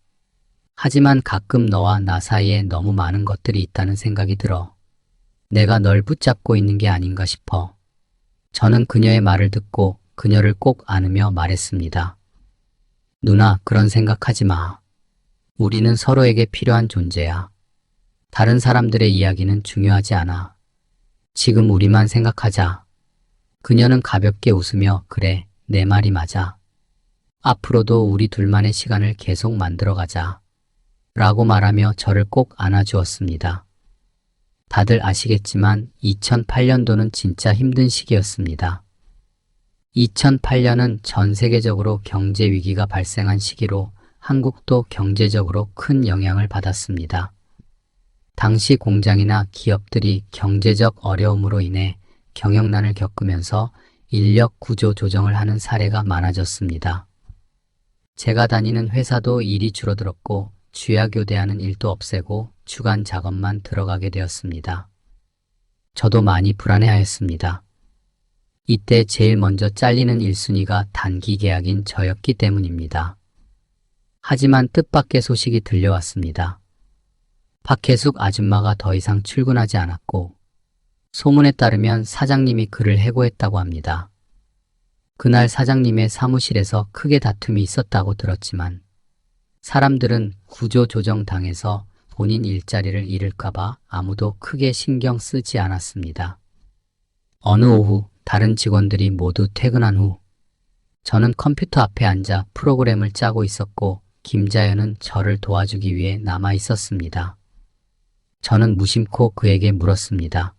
하지만 가끔 너와 나 사이에 너무 많은 것들이 있다는 생각이 들어. 내가 널 붙잡고 있는 게 아닌가 싶어. 저는 그녀의 말을 듣고 그녀를 꼭 안으며 말했습니다. 누나, 그런 생각하지 마. 우리는 서로에게 필요한 존재야. 다른 사람들의 이야기는 중요하지 않아. 지금 우리만 생각하자. 그녀는 가볍게 웃으며 그래, 내 말이 맞아. 앞으로도 우리 둘만의 시간을 계속 만들어가자. 라고 말하며 저를 꼭 안아주었습니다. 다들 아시겠지만 2008년도는 진짜 힘든 시기였습니다. 2008년은 전 세계적으로 경제 위기가 발생한 시기로 한국도 경제적으로 큰 영향을 받았습니다. 당시 공장이나 기업들이 경제적 어려움으로 인해 경영난을 겪으면서 인력 구조 조정을 하는 사례가 많아졌습니다. 제가 다니는 회사도 일이 줄어들었고 주야 교대하는 일도 없애고 주간 작업만 들어가게 되었습니다. 저도 많이 불안해하였습니다. 이때 제일 먼저 잘리는 1순위가 단기 계약인 저였기 때문입니다. 하지만 뜻밖의 소식이 들려왔습니다. 박혜숙 아줌마가 더 이상 출근하지 않았고 소문에 따르면 사장님이 그를 해고했다고 합니다. 그날 사장님의 사무실에서 크게 다툼이 있었다고 들었지만 사람들은 구조조정 당해서 본인 일자리를 잃을까봐 아무도 크게 신경 쓰지 않았습니다. 어느 오후 다른 직원들이 모두 퇴근한 후 저는 컴퓨터 앞에 앉아 프로그램을 짜고 있었고 김자연은 저를 도와주기 위해 남아 있었습니다. 저는 무심코 그에게 물었습니다.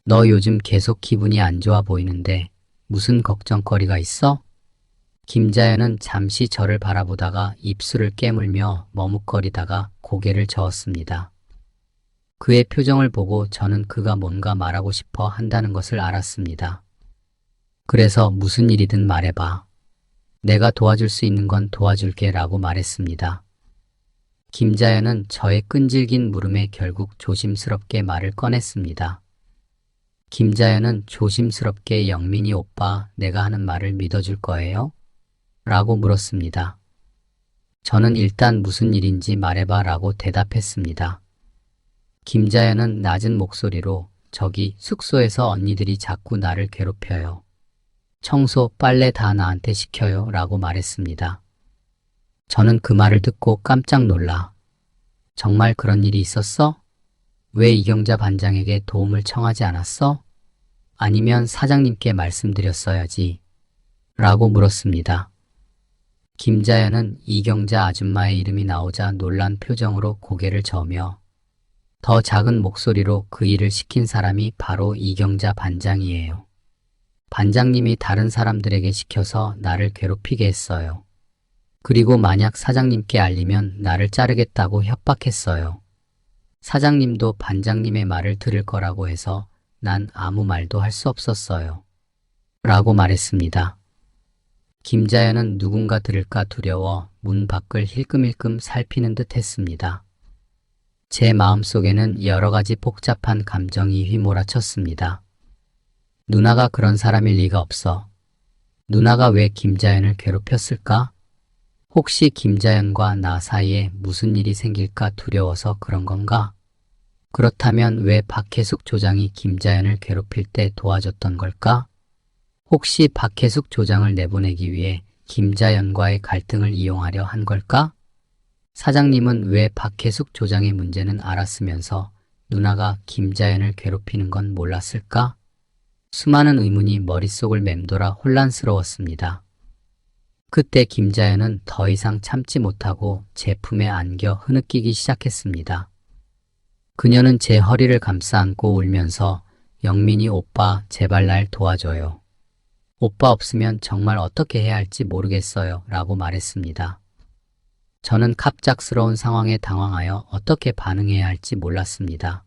너 요즘 계속 기분이 안 좋아 보이는데 무슨 걱정거리가 있어? 김자연은 잠시 저를 바라보다가 입술을 깨물며 머뭇거리다가 고개를 저었습니다. 그의 표정을 보고 저는 그가 뭔가 말하고 싶어 한다는 것을 알았습니다. 그래서 무슨 일이든 말해봐. 내가 도와줄 수 있는 건 도와줄게 라고 말했습니다. 김자연은 저의 끈질긴 물음에 결국 조심스럽게 말을 꺼냈습니다. 김자연은 조심스럽게 영민이 오빠, 내가 하는 말을 믿어줄 거예요? 라고 물었습니다. 저는 일단 무슨 일인지 말해봐 라고 대답했습니다. 김자연은 낮은 목소리로 저기 숙소에서 언니들이 자꾸 나를 괴롭혀요. 청소, 빨래 다 나한테 시켜요 라고 말했습니다. 저는 그 말을 듣고 깜짝 놀라. 정말 그런 일이 있었어? 왜 이경자 반장에게 도움을 청하지 않았어? 아니면 사장님께 말씀드렸어야지. 라고 물었습니다. 김자연은 이경자 아줌마의 이름이 나오자 놀란 표정으로 고개를 저으며 더 작은 목소리로 그 일을 시킨 사람이 바로 이경자 반장이에요. 반장님이 다른 사람들에게 시켜서 나를 괴롭히게 했어요. 그리고 만약 사장님께 알리면 나를 자르겠다고 협박했어요. 사장님도 반장님의 말을 들을 거라고 해서 난 아무 말도 할 수 없었어요. 라고 말했습니다. 김자연은 누군가 들을까 두려워 문 밖을 힐끔힐끔 살피는 듯 했습니다. 제 마음속에는 여러 가지 복잡한 감정이 휘몰아쳤습니다. 누나가 그런 사람일 리가 없어. 누나가 왜 김자연을 괴롭혔을까? 혹시 김자연과 나 사이에 무슨 일이 생길까 두려워서 그런 건가? 그렇다면 왜 박혜숙 조장이 김자연을 괴롭힐 때 도와줬던 걸까? 혹시 박혜숙 조장을 내보내기 위해 김자연과의 갈등을 이용하려 한 걸까? 사장님은 왜 박혜숙 조장의 문제는 알았으면서 누나가 김자연을 괴롭히는 건 몰랐을까? 수많은 의문이 머릿속을 맴돌아 혼란스러웠습니다. 그때 김자연은 더 이상 참지 못하고 제 품에 안겨 흐느끼기 시작했습니다. 그녀는 제 허리를 감싸 안고 울면서 영민이 오빠 제발 날 도와줘요. 오빠 없으면 정말 어떻게 해야 할지 모르겠어요 라고 말했습니다. 저는 갑작스러운 상황에 당황하여 어떻게 반응해야 할지 몰랐습니다.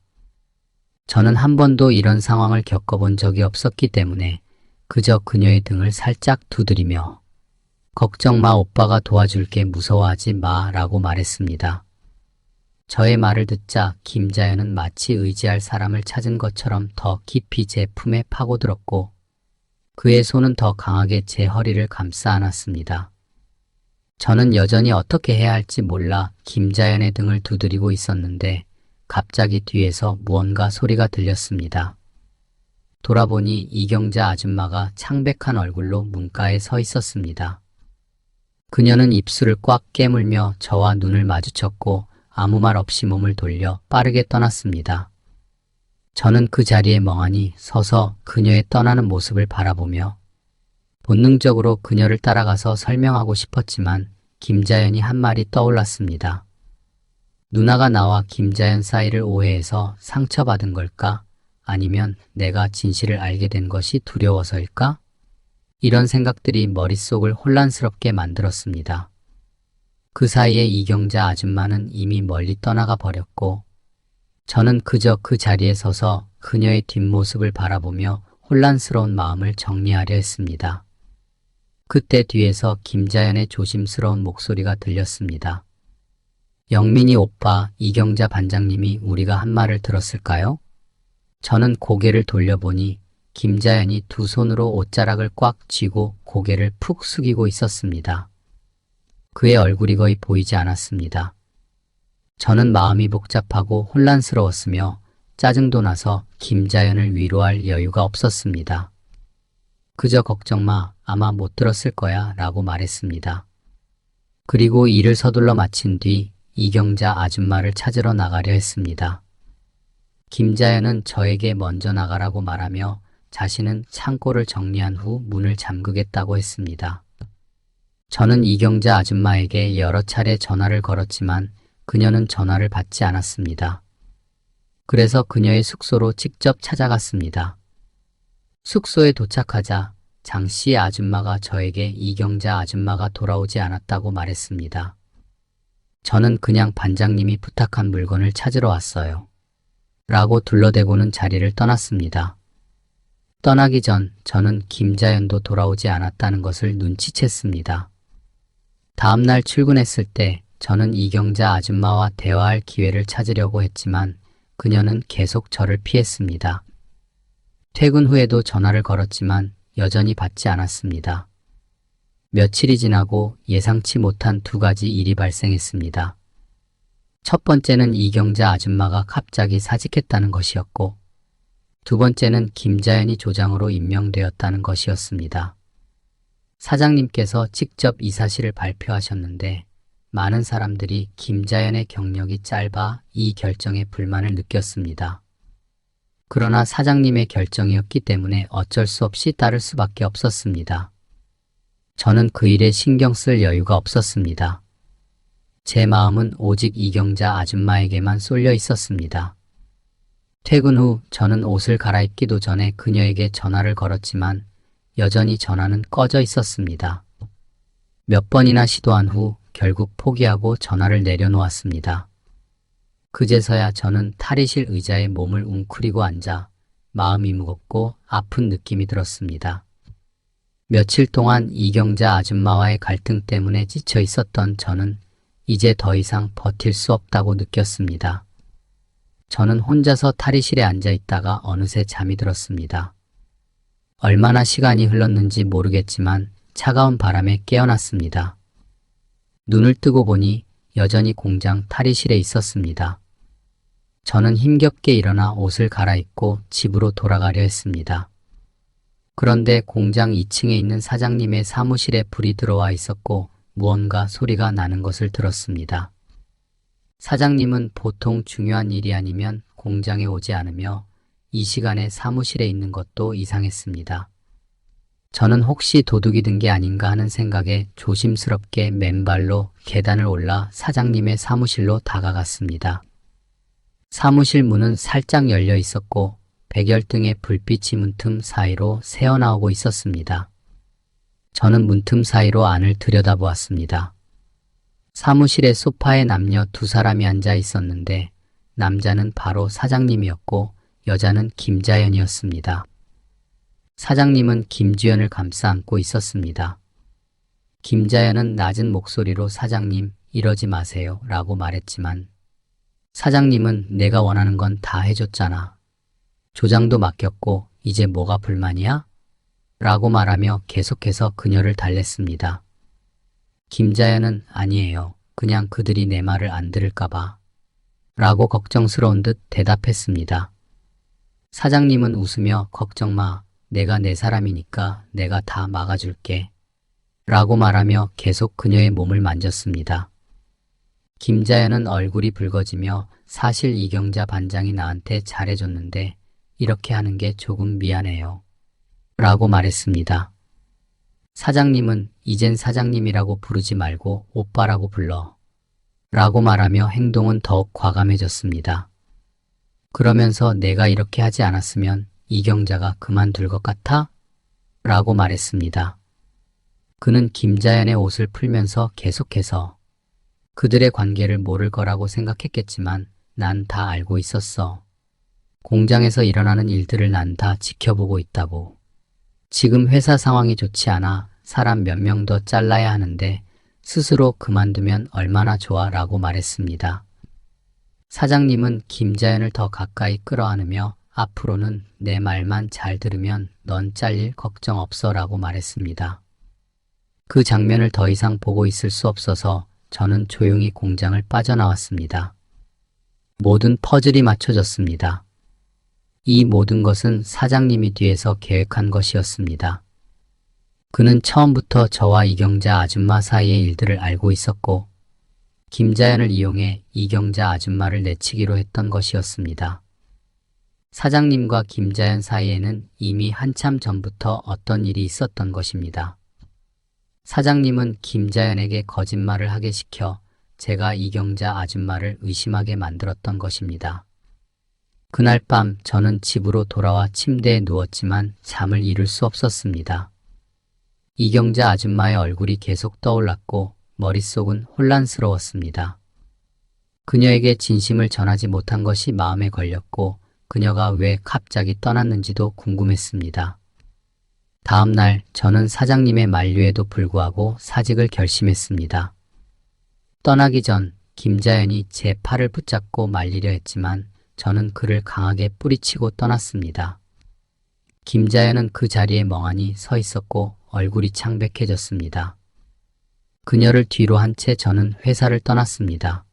저는 한 번도 이런 상황을 겪어본 적이 없었기 때문에 그저 그녀의 등을 살짝 두드리며 걱정 마 오빠가 도와줄게 무서워하지 마 라고 말했습니다. 저의 말을 듣자 김자연은 마치 의지할 사람을 찾은 것처럼 더 깊이 제 품에 파고들었고 그의 손은 더 강하게 제 허리를 감싸 안았습니다. 저는 여전히 어떻게 해야 할지 몰라 김자연의 등을 두드리고 있었는데 갑자기 뒤에서 무언가 소리가 들렸습니다. 돌아보니 이경자 아줌마가 창백한 얼굴로 문가에 서 있었습니다. 그녀는 입술을 꽉 깨물며 저와 눈을 마주쳤고 아무 말 없이 몸을 돌려 빠르게 떠났습니다. 저는 그 자리에 멍하니 서서 그녀의 떠나는 모습을 바라보며 본능적으로 그녀를 따라가서 설명하고 싶었지만 김자연이 한 말이 떠올랐습니다. 누나가 나와 김자연 사이를 오해해서 상처받은 걸까? 아니면 내가 진실을 알게 된 것이 두려워서일까? 이런 생각들이 머릿속을 혼란스럽게 만들었습니다. 그 사이에 이경자 아줌마는 이미 멀리 떠나가 버렸고 저는 그저 그 자리에 서서 그녀의 뒷모습을 바라보며 혼란스러운 마음을 정리하려 했습니다. 그때 뒤에서 김자연의 조심스러운 목소리가 들렸습니다. 영민이 오빠, 이경자 반장님이 우리가 한 말을 들었을까요? 저는 고개를 돌려보니 김자연이 두 손으로 옷자락을 꽉 쥐고 고개를 푹 숙이고 있었습니다. 그의 얼굴이 거의 보이지 않았습니다. 저는 마음이 복잡하고 혼란스러웠으며 짜증도 나서 김자연을 위로할 여유가 없었습니다. 그저 걱정 마, 아마 못 들었을 거야 라고 말했습니다. 그리고 일을 서둘러 마친 뒤 이경자 아줌마를 찾으러 나가려 했습니다. 김자연은 저에게 먼저 나가라고 말하며 자신은 창고를 정리한 후 문을 잠그겠다고 했습니다. 저는 이경자 아줌마에게 여러 차례 전화를 걸었지만 그녀는 전화를 받지 않았습니다. 그래서 그녀의 숙소로 직접 찾아갔습니다. 숙소에 도착하자 장 씨의 아줌마가 저에게 이경자 아줌마가 돌아오지 않았다고 말했습니다. 저는 그냥 반장님이 부탁한 물건을 찾으러 왔어요. 라고 둘러대고는 자리를 떠났습니다. 떠나기 전 저는 김자연도 돌아오지 않았다는 것을 눈치챘습니다. 다음날 출근했을 때 저는 이경자 아줌마와 대화할 기회를 찾으려고 했지만 그녀는 계속 저를 피했습니다. 퇴근 후에도 전화를 걸었지만 여전히 받지 않았습니다. 며칠이 지나고 예상치 못한 두 가지 일이 발생했습니다. 첫 번째는 이경자 아줌마가 갑자기 사직했다는 것이었고 두 번째는 김자연이 조장으로 임명되었다는 것이었습니다. 사장님께서 직접 이 사실을 발표하셨는데 많은 사람들이 김자연의 경력이 짧아 이 결정에 불만을 느꼈습니다. 그러나 사장님의 결정이었기 때문에 어쩔 수 없이 따를 수밖에 없었습니다. 저는 그 일에 신경 쓸 여유가 없었습니다. 제 마음은 오직 이경자 아줌마에게만 쏠려 있었습니다. 퇴근 후 저는 옷을 갈아입기도 전에 그녀에게 전화를 걸었지만 여전히 전화는 꺼져 있었습니다. 몇 번이나 시도한 후 결국 포기하고 전화를 내려놓았습니다. 그제서야 저는 탈의실 의자에 몸을 웅크리고 앉아 마음이 무겁고 아픈 느낌이 들었습니다. 며칠 동안 이경자 아줌마와의 갈등 때문에 지쳐 있었던 저는 이제 더 이상 버틸 수 없다고 느꼈습니다. 저는 혼자서 탈의실에 앉아 있다가 어느새 잠이 들었습니다. 얼마나 시간이 흘렀는지 모르겠지만 차가운 바람에 깨어났습니다. 눈을 뜨고 보니 여전히 공장 탈의실에 있었습니다. 저는 힘겹게 일어나 옷을 갈아입고 집으로 돌아가려 했습니다. 그런데 공장 2층에 있는 사장님의 사무실에 불이 들어와 있었고 무언가 소리가 나는 것을 들었습니다. 사장님은 보통 중요한 일이 아니면 공장에 오지 않으며 이 시간에 사무실에 있는 것도 이상했습니다. 저는 혹시 도둑이 든 게 아닌가 하는 생각에 조심스럽게 맨발로 계단을 올라 사장님의 사무실로 다가갔습니다. 사무실 문은 살짝 열려 있었고 백열등의 불빛이 문틈 사이로 새어나오고 있었습니다. 저는 문틈 사이로 안을 들여다보았습니다. 사무실의 소파에 남녀 두 사람이 앉아 있었는데 남자는 바로 사장님이었고 여자는 김자연이었습니다. 사장님은 김주연을 감싸 안고 있었습니다. 김자연은 낮은 목소리로 사장님, 이러지 마세요 라고 말했지만 사장님은 내가 원하는 건 다 해줬잖아. 조장도 맡겼고 이제 뭐가 불만이야? 라고 말하며 계속해서 그녀를 달랬습니다. 김자연은 아니에요. 그냥 그들이 내 말을 안 들을까봐 라고 걱정스러운 듯 대답했습니다. 사장님은 웃으며 걱정 마. 내가 내 사람이니까 내가 다 막아줄게 라고 말하며 계속 그녀의 몸을 만졌습니다. 김자연은 얼굴이 붉어지며 사실 이경자 반장이 나한테 잘해줬는데 이렇게 하는 게 조금 미안해요 라고 말했습니다. 사장님은 이젠 사장님이라고 부르지 말고 오빠라고 불러 라고 말하며 행동은 더욱 과감해졌습니다. 그러면서 내가 이렇게 하지 않았으면 이경자가 그만둘 것 같아? 라고 말했습니다. 그는 김자연의 옷을 풀면서 계속해서 그들의 관계를 모를 거라고 생각했겠지만 난 다 알고 있었어. 공장에서 일어나는 일들을 난 다 지켜보고 있다고. 지금 회사 상황이 좋지 않아 사람 몇 명 더 잘라야 하는데 스스로 그만두면 얼마나 좋아 라고 말했습니다. 사장님은 김자연을 더 가까이 끌어안으며 앞으로는 내 말만 잘 들으면 넌 잘릴 걱정 없어 라고 말했습니다. 그 장면을 더 이상 보고 있을 수 없어서 저는 조용히 공장을 빠져나왔습니다. 모든 퍼즐이 맞춰졌습니다. 이 모든 것은 사장님이 뒤에서 계획한 것이었습니다. 그는 처음부터 저와 이경자 아줌마 사이의 일들을 알고 있었고 김자연을 이용해 이경자 아줌마를 내치기로 했던 것이었습니다. 사장님과 김자연 사이에는 이미 한참 전부터 어떤 일이 있었던 것입니다. 사장님은 김자연에게 거짓말을 하게 시켜 제가 이경자 아줌마를 의심하게 만들었던 것입니다. 그날 밤 저는 집으로 돌아와 침대에 누웠지만 잠을 이룰 수 없었습니다. 이경자 아줌마의 얼굴이 계속 떠올랐고 머릿속은 혼란스러웠습니다. 그녀에게 진심을 전하지 못한 것이 마음에 걸렸고 그녀가 왜 갑자기 떠났는지도 궁금했습니다. 다음 날 저는 사장님의 만류에도 불구하고 사직을 결심했습니다. 떠나기 전 김자연이 제 팔을 붙잡고 말리려 했지만 저는 그를 강하게 뿌리치고 떠났습니다. 김자연은 그 자리에 멍하니 서 있었고 얼굴이 창백해졌습니다. 그녀를 뒤로 한 채 저는 회사를 떠났습니다.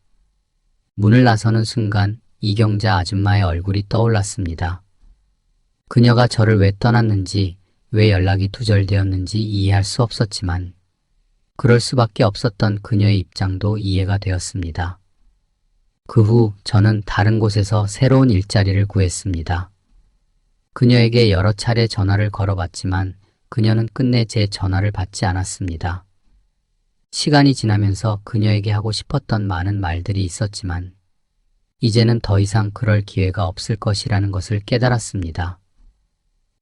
문을 나서는 순간 이경자 아줌마의 얼굴이 떠올랐습니다. 그녀가 저를 왜 떠났는지, 왜 연락이 두절되었는지 이해할 수 없었지만 그럴 수밖에 없었던 그녀의 입장도 이해가 되었습니다. 그 후 저는 다른 곳에서 새로운 일자리를 구했습니다. 그녀에게 여러 차례 전화를 걸어봤지만 그녀는 끝내 제 전화를 받지 않았습니다. 시간이 지나면서 그녀에게 하고 싶었던 많은 말들이 있었지만 이제는 더 이상 그럴 기회가 없을 것이라는 것을 깨달았습니다.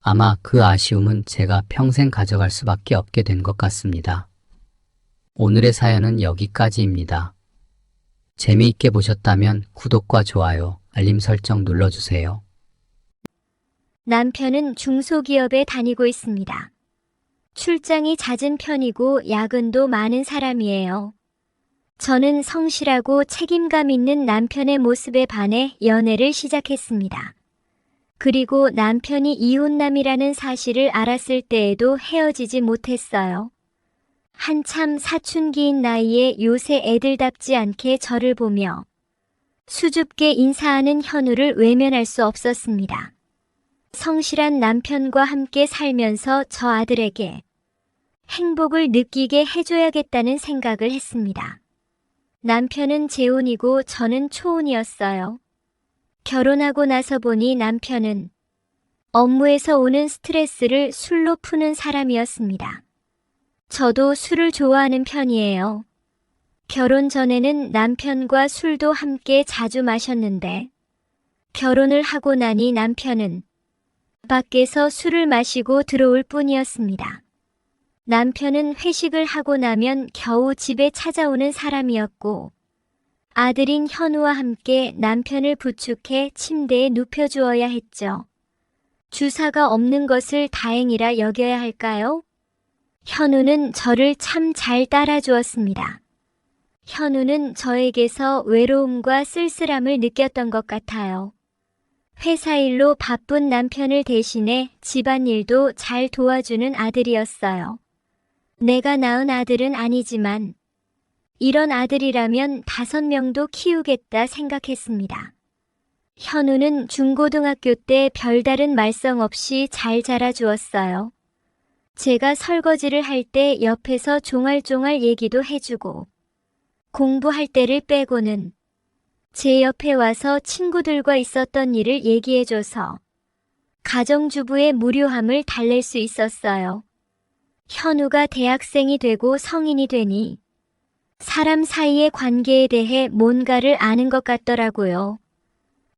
아마 그 아쉬움은 제가 평생 가져갈 수밖에 없게 된 것 같습니다. 오늘의 사연은 여기까지입니다. 재미있게 보셨다면 구독과 좋아요, 알림 설정 눌러주세요. 남편은 중소기업에 다니고 있습니다. 출장이 잦은 편이고 야근도 많은 사람이에요. 저는 성실하고 책임감 있는 남편의 모습에 반해 연애를 시작했습니다. 그리고 남편이 이혼남이라는 사실을 알았을 때에도 헤어지지 못했어요. 한참 사춘기인 나이에 요새 애들답지 않게 저를 보며 수줍게 인사하는 현우를 외면할 수 없었습니다. 성실한 남편과 함께 살면서 저 아들에게 행복을 느끼게 해줘야겠다는 생각을 했습니다. 남편은 재혼이고 저는 초혼이었어요. 결혼하고 나서 보니 남편은 업무에서 오는 스트레스를 술로 푸는 사람이었습니다. 저도 술을 좋아하는 편이에요. 결혼 전에는 남편과 술도 함께 자주 마셨는데 결혼을 하고 나니 남편은 밖에서 술을 마시고 들어올 뿐이었습니다. 남편은 회식을 하고 나면 겨우 집에 찾아오는 사람이었고 아들인 현우와 함께 남편을 부축해 침대에 눕혀주어야 했죠. 주사가 없는 것을 다행이라 여겨야 할까요? 현우는 저를 참 잘 따라주었습니다. 현우는 저에게서 외로움과 쓸쓸함을 느꼈던 것 같아요. 회사 일로 바쁜 남편을 대신해 집안일도 잘 도와주는 아들이었어요. 내가 낳은 아들은 아니지만 이런 아들이라면 5명도 키우겠다 생각했습니다. 현우는 중고등학교 때 별다른 말썽 없이 잘 자라주었어요. 제가 설거지를 할 때 옆에서 종알종알 얘기도 해주고 공부할 때를 빼고는 제 옆에 와서 친구들과 있었던 일을 얘기해줘서 가정주부의 무료함을 달랠 수 있었어요. 현우가 대학생이 되고 성인이 되니 사람 사이의 관계에 대해 뭔가를 아는 것 같더라고요.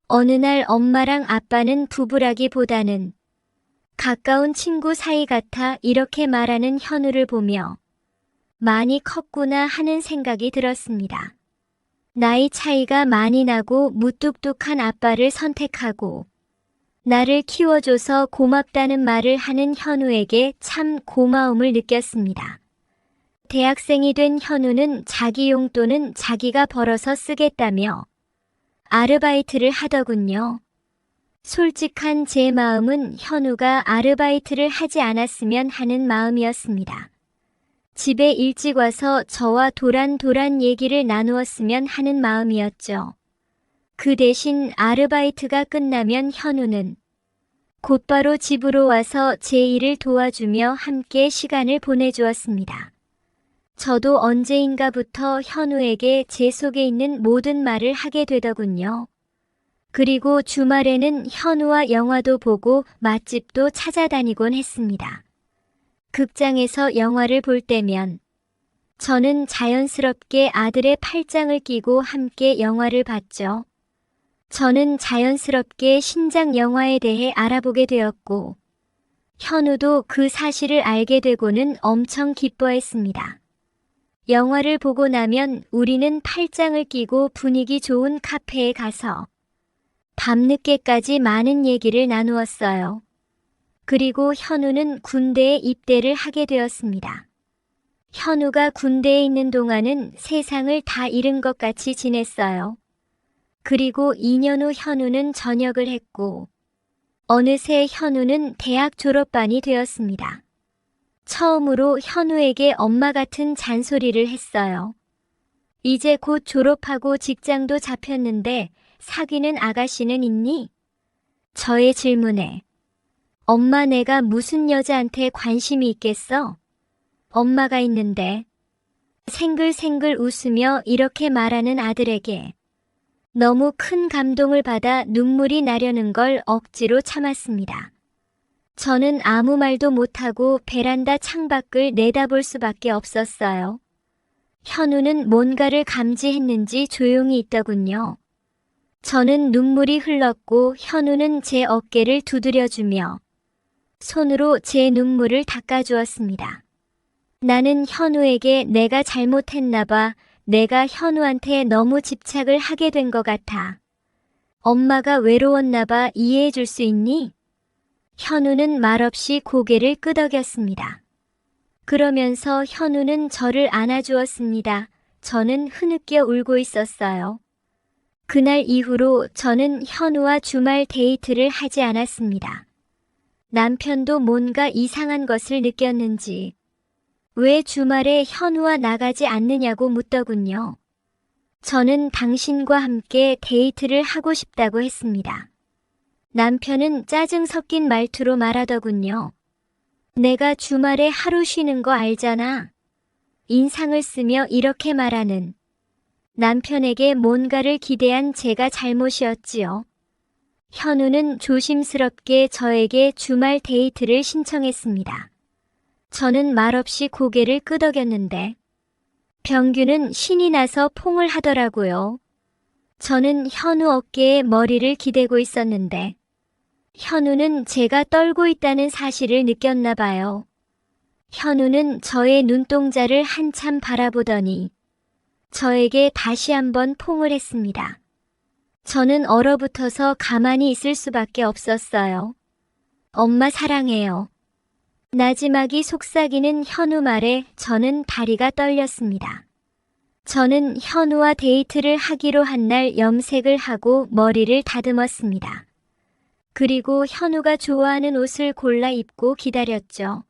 어느 날 엄마랑 아빠는 부부라기보다는 가까운 친구 사이 같아 이렇게 말하는 현우를 보며 많이 컸구나 하는 생각이 들었습니다. 나이 차이가 많이 나고 무뚝뚝한 아빠를 선택하고 나를 키워줘서 고맙다는 말을 하는 현우에게 참 고마움을 느꼈습니다. 대학생이 된 현우는 자기 용돈은 자기가 벌어서 쓰겠다며 아르바이트를 하더군요. 솔직한 제 마음은 현우가 아르바이트를 하지 않았으면 하는 마음이었습니다. 집에 일찍 와서 저와 도란도란 얘기를 나누었으면 하는 마음이었죠. 그 대신 아르바이트가 끝나면 현우는 곧바로 집으로 와서 제 일을 도와주며 함께 시간을 보내주었습니다. 저도 언제인가부터 현우에게 제 속에 있는 모든 말을 하게 되더군요. 그리고 주말에는 현우와 영화도 보고 맛집도 찾아다니곤 했습니다. 극장에서 영화를 볼 때면 저는 자연스럽게 아들의 팔짱을 끼고 함께 영화를 봤죠. 저는 자연스럽게 신작 영화에 대해 알아보게 되었고 현우도 그 사실을 알게 되고는 엄청 기뻐했습니다. 영화를 보고 나면 우리는 팔짱을 끼고 분위기 좋은 카페에 가서 밤늦게까지 많은 얘기를 나누었어요. 그리고 현우는 군대에 입대를 하게 되었습니다. 현우가 군대에 있는 동안은 세상을 다 잃은 것 같이 지냈어요. 그리고 2년 후 현우는 전역을 했고 어느새 현우는 대학 졸업반이 되었습니다. 처음으로 현우에게 엄마 같은 잔소리를 했어요. 이제 곧 졸업하고 직장도 잡혔는데 사귀는 아가씨는 있니? 저의 질문에 엄마 내가 무슨 여자한테 관심이 있겠어? 엄마가 있는데 생글생글 웃으며 이렇게 말하는 아들에게 너무 큰 감동을 받아 눈물이 나려는 걸 억지로 참았습니다. 저는 아무 말도 못하고 베란다 창밖을 내다볼 수밖에 없었어요. 현우는 뭔가를 감지했는지 조용히 있더군요. 저는 눈물이 흘렀고 현우는 제 어깨를 두드려주며 손으로 제 눈물을 닦아주었습니다. 나는 현우에게 내가 잘못했나 봐. 내가 현우한테 너무 집착을 하게 된 것 같아. 엄마가 외로웠나 봐. 이해해 줄 수 있니? 현우는 말없이 고개를 끄덕였습니다. 그러면서 현우는 저를 안아주었습니다. 저는 흐느껴 울고 있었어요. 그날 이후로 저는 현우와 주말 데이트를 하지 않았습니다. 남편도 뭔가 이상한 것을 느꼈는지 왜 주말에 현우와 나가지 않느냐고 묻더군요. 저는 당신과 함께 데이트를 하고 싶다고 했습니다. 남편은 짜증 섞인 말투로 말하더군요. 내가 주말에 하루 쉬는 거 알잖아. 인상을 쓰며 이렇게 말하는 남편에게 뭔가를 기대한 제가 잘못이었지요. 현우는 조심스럽게 저에게 주말 데이트를 신청했습니다. 저는 말없이 고개를 끄덕였는데 병규는 신이 나서 포옹을 하더라고요. 저는 현우 어깨에 머리를 기대고 있었는데 현우는 제가 떨고 있다는 사실을 느꼈나 봐요. 현우는 저의 눈동자를 한참 바라보더니 저에게 다시 한번 포옹을 했습니다. 저는 얼어붙어서 가만히 있을 수밖에 없었어요. 엄마 사랑해요. 나지막이 속삭이는 현우 말에 저는 다리가 떨렸습니다. 저는 현우와 데이트를 하기로 한 날 염색을 하고 머리를 다듬었습니다. 그리고 현우가 좋아하는 옷을 골라 입고 기다렸죠.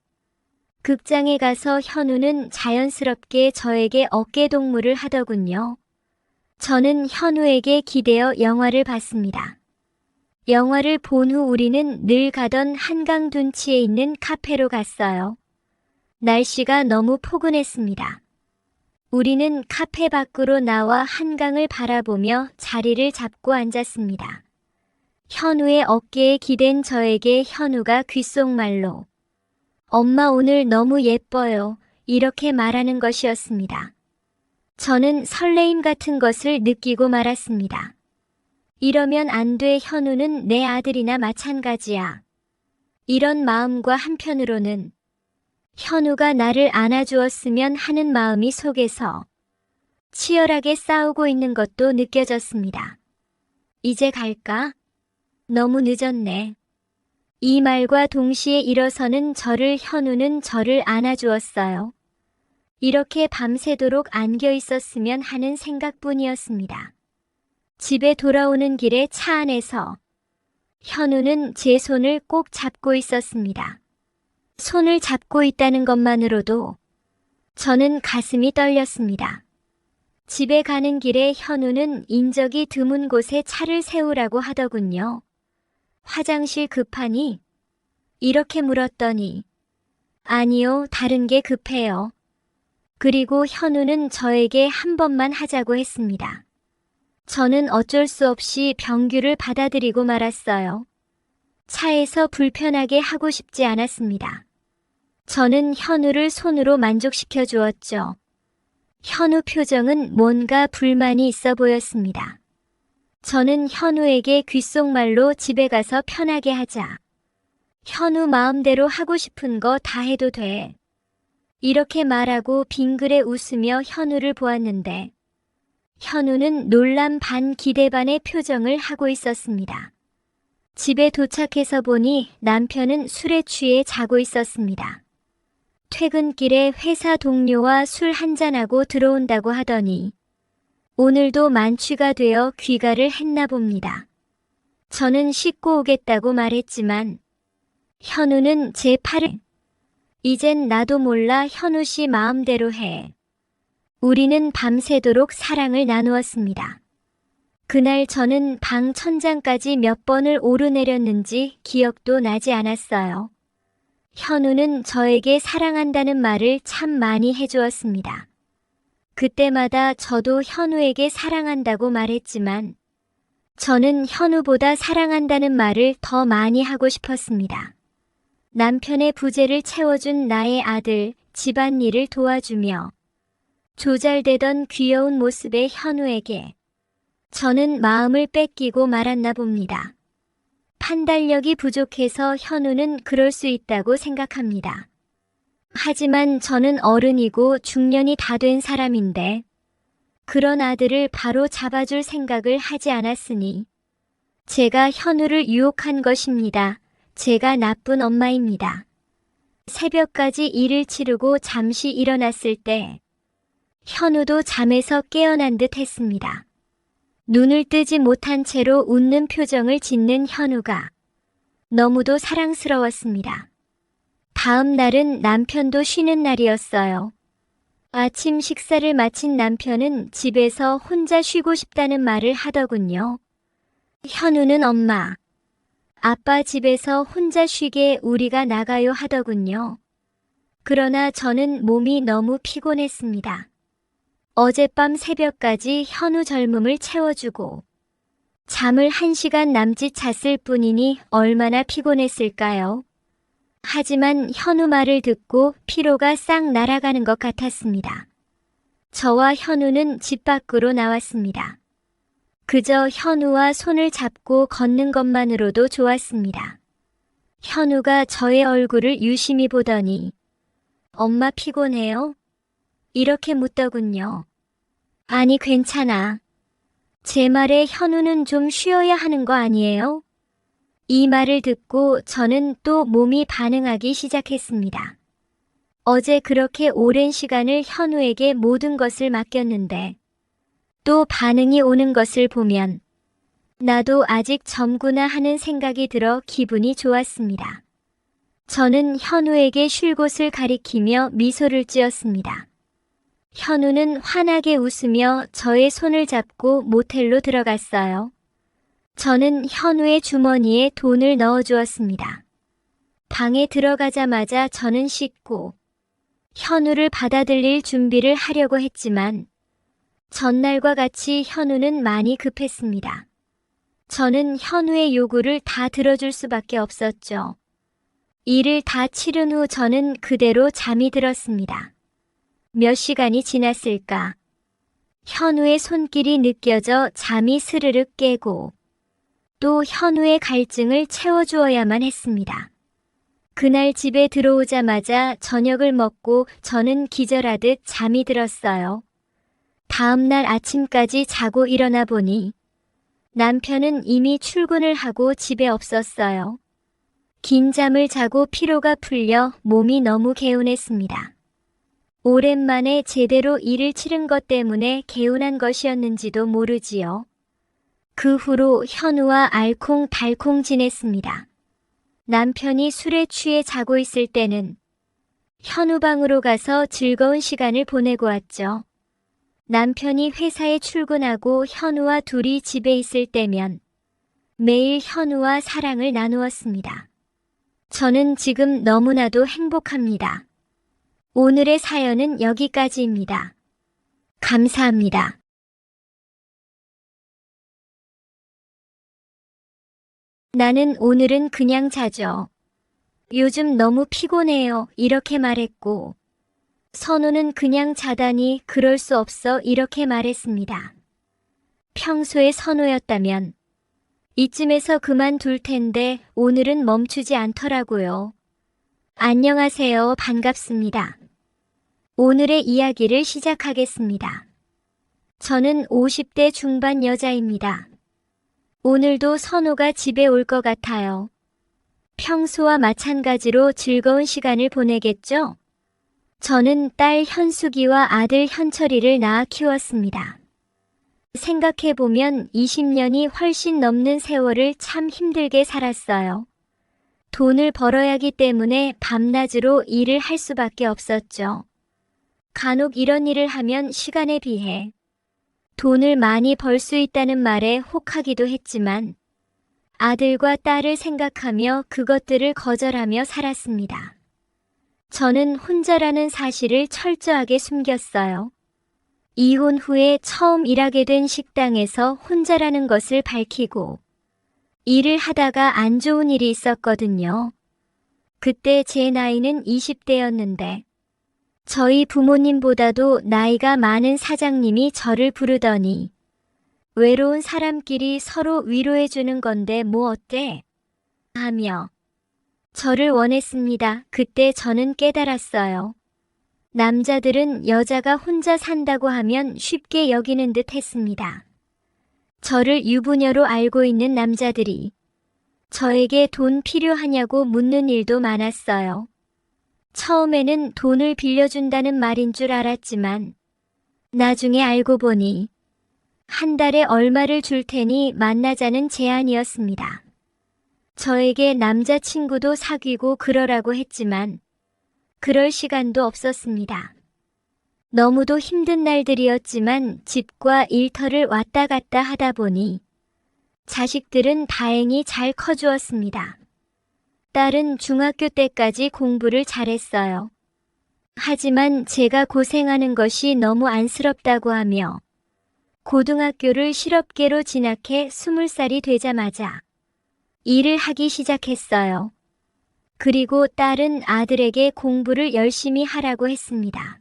극장에 가서 현우는 자연스럽게 저에게 어깨동무를 하더군요. 저는 현우에게 기대어 영화를 봤습니다. 영화를 본 후 우리는 늘 가던 한강 둔치에 있는 카페로 갔어요. 날씨가 너무 포근했습니다. 우리는 카페 밖으로 나와 한강을 바라보며 자리를 잡고 앉았습니다. 현우의 어깨에 기댄 저에게 현우가 귓속말로 엄마 오늘 너무 예뻐요. 이렇게 말하는 것이었습니다. 저는 설레임 같은 것을 느끼고 말았습니다. 이러면 안 돼. 현우는 내 아들이나 마찬가지야. 이런 마음과 한편으로는 현우가 나를 안아주었으면 하는 마음이 속에서 치열하게 싸우고 있는 것도 느껴졌습니다. 이제 갈까? 너무 늦었네. 이 말과 동시에 일어서는 현우는 저를 안아주었어요. 이렇게 밤새도록 안겨 있었으면 하는 생각뿐이었습니다. 집에 돌아오는 길에 차 안에서 현우는 제 손을 꼭 잡고 있었습니다. 손을 잡고 있다는 것만으로도 저는 가슴이 떨렸습니다. 집에 가는 길에 현우는 인적이 드문 곳에 차를 세우라고 하더군요. 화장실 급하니? 이렇게 물었더니 아니요, 다른 게 급해요. 그리고 현우는 저에게 한 번만 하자고 했습니다. 저는 어쩔 수 없이 병규를 받아들이고 말았어요. 차에서 불편하게 하고 싶지 않았습니다. 저는 현우를 손으로 만족시켜 주었죠. 현우 표정은 뭔가 불만이 있어 보였습니다. 저는 현우에게 귓속말로 집에 가서 편하게 하자. 현우 마음대로 하고 싶은 거 다 해도 돼. 이렇게 말하고 빙그레 웃으며 현우를 보았는데 현우는 놀람 반 기대 반의 표정을 하고 있었습니다. 집에 도착해서 보니 남편은 술에 취해 자고 있었습니다. 퇴근길에 회사 동료와 술 한잔하고 들어온다고 하더니 오늘도 만취가 되어 귀가를 했나 봅니다. 저는 씻고 오겠다고 말했지만 현우는 제 팔을 이젠 나도 몰라. 현우 씨 마음대로 해. 우리는 밤새도록 사랑을 나누었습니다. 그날 저는 방 천장까지 몇 번을 오르내렸는지 기억도 나지 않았어요. 현우는 저에게 사랑한다는 말을 참 많이 해주었습니다. 그때마다 저도 현우에게 사랑한다고 말했지만 저는 현우보다 사랑한다는 말을 더 많이 하고 싶었습니다. 남편의 부재를 채워준 나의 아들, 집안일을 도와주며 조잘되던 귀여운 모습의 현우에게 저는 마음을 뺏기고 말았나 봅니다. 판단력이 부족해서 현우는 그럴 수 있다고 생각합니다. 하지만 저는 어른이고 중년이 다 된 사람인데 그런 아들을 바로 잡아줄 생각을 하지 않았으니 제가 현우를 유혹한 것입니다. 제가 나쁜 엄마입니다. 새벽까지 일을 치르고 잠시 일어났을 때 현우도 잠에서 깨어난 듯 했습니다. 눈을 뜨지 못한 채로 웃는 표정을 짓는 현우가 너무도 사랑스러웠습니다. 다음 날은 남편도 쉬는 날이었어요. 아침 식사를 마친 남편은 집에서 혼자 쉬고 싶다는 말을 하더군요. 현우는 엄마, 아빠 집에서 혼자 쉬게 우리가 나가요 하더군요. 그러나 저는 몸이 너무 피곤했습니다. 어젯밤 새벽까지 현우 젊음을 채워주고 잠을 1시간 남짓 잤을 뿐이니 얼마나 피곤했을까요? 하지만 현우 말을 듣고 피로가 싹 날아가는 것 같았습니다. 저와 현우는 집 밖으로 나왔습니다. 그저 현우와 손을 잡고 걷는 것만으로도 좋았습니다. 현우가 저의 얼굴을 유심히 보더니 엄마 피곤해요? 이렇게 묻더군요. 아니 괜찮아. 제 말에 현우는 좀 쉬어야 하는 거 아니에요? 이 말을 듣고 저는 또 몸이 반응하기 시작했습니다. 어제 그렇게 오랜 시간을 현우에게 모든 것을 맡겼는데 또 반응이 오는 것을 보면 나도 아직 젊구나 하는 생각이 들어 기분이 좋았습니다. 저는 현우에게 쉴 곳을 가리키며 미소를 지었습니다. 현우는 환하게 웃으며 저의 손을 잡고 모텔로 들어갔어요. 저는 현우의 주머니에 돈을 넣어주었습니다. 방에 들어가자마자 저는 씻고 현우를 받아들일 준비를 하려고 했지만 전날과 같이 현우는 많이 급했습니다. 저는 현우의 요구를 다 들어줄 수밖에 없었죠. 일을 다 치른 후 저는 그대로 잠이 들었습니다. 몇 시간이 지났을까? 현우의 손길이 느껴져 잠이 스르륵 깨고 또 현우의 갈증을 채워주어야만 했습니다. 그날 집에 들어오자마자 저녁을 먹고 저는 기절하듯 잠이 들었어요. 다음 날 아침까지 자고 일어나 보니 남편은 이미 출근을 하고 집에 없었어요. 긴 잠을 자고 피로가 풀려 몸이 너무 개운했습니다. 오랜만에 제대로 일을 치른 것 때문에 개운한 것이었는지도 모르지요. 그 후로 현우와 알콩달콩 지냈습니다. 남편이 술에 취해 자고 있을 때는 현우 방으로 가서 즐거운 시간을 보내고 왔죠. 남편이 회사에 출근하고 현우와 둘이 집에 있을 때면 매일 현우와 사랑을 나누었습니다. 저는 지금 너무나도 행복합니다. 오늘의 사연은 여기까지입니다. 감사합니다. 나는 오늘은 그냥 자죠. 요즘 너무 피곤해요. 이렇게 말했고, 선우는 그냥 자다니 그럴 수 없어 이렇게 말했습니다. 평소에 선우였다면 이쯤에서 그만둘 텐데 오늘은 멈추지 않더라고요. 안녕하세요. 반갑습니다. 오늘의 이야기를 시작하겠습니다. 저는 50대 중반 여자입니다. 오늘도 선우가 집에 올 것 같아요. 평소와 마찬가지로 즐거운 시간을 보내겠죠? 저는 딸 현숙이와 아들 현철이를 낳아 키웠습니다. 생각해보면 20년이 훨씬 넘는 세월을 참 힘들게 살았어요. 돈을 벌어야 하기 때문에 밤낮으로 일을 할 수밖에 없었죠. 간혹 이런 일을 하면 시간에 비해 돈을 많이 벌 수 있다는 말에 혹하기도 했지만 아들과 딸을 생각하며 그것들을 거절하며 살았습니다. 저는 혼자라는 사실을 철저하게 숨겼어요. 이혼 후에 처음 일하게 된 식당에서 혼자라는 것을 밝히고 일을 하다가 안 좋은 일이 있었거든요. 그때 제 나이는 20대였는데 저희 부모님보다도 나이가 많은 사장님이 저를 부르더니 외로운 사람끼리 서로 위로해주는 건데 뭐 어때? 하며 저를 원했습니다. 그때 저는 깨달았어요. 남자들은 여자가 혼자 산다고 하면 쉽게 여기는 듯 했습니다. 저를 유부녀로 알고 있는 남자들이 저에게 돈 필요하냐고 묻는 일도 많았어요. 처음에는 돈을 빌려준다는 말인 줄 알았지만 나중에 알고 보니 한 달에 얼마를 줄 테니 만나자는 제안이었습니다. 저에게 남자친구도 사귀고 그러라고 했지만 그럴 시간도 없었습니다. 너무도 힘든 날들이었지만 집과 일터를 왔다 갔다 하다 보니 자식들은 다행히 잘 커주었습니다. 딸은 중학교 때까지 공부를 잘했어요. 하지만 제가 고생하는 것이 너무 안쓰럽다고 하며 고등학교를 실업계로 진학해 20살이 되자마자 일을 하기 시작했어요. 그리고 딸은 아들에게 공부를 열심히 하라고 했습니다.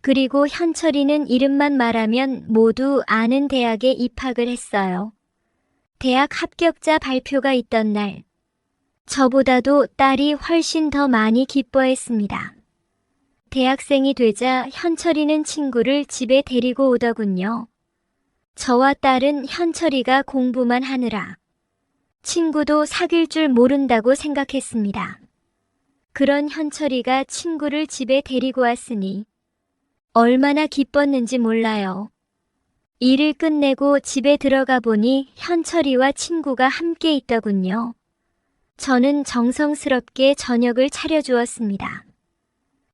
그리고 현철이는 이름만 말하면 모두 아는 대학에 입학을 했어요. 대학 합격자 발표가 있던 날, 저보다도 딸이 훨씬 더 많이 기뻐했습니다. 대학생이 되자 현철이는 친구를 집에 데리고 오더군요. 저와 딸은 현철이가 공부만 하느라 친구도 사귈 줄 모른다고 생각했습니다. 그런 현철이가 친구를 집에 데리고 왔으니 얼마나 기뻤는지 몰라요. 일을 끝내고 집에 들어가 보니 현철이와 친구가 함께 있더군요. 저는 정성스럽게 저녁을 차려주었습니다.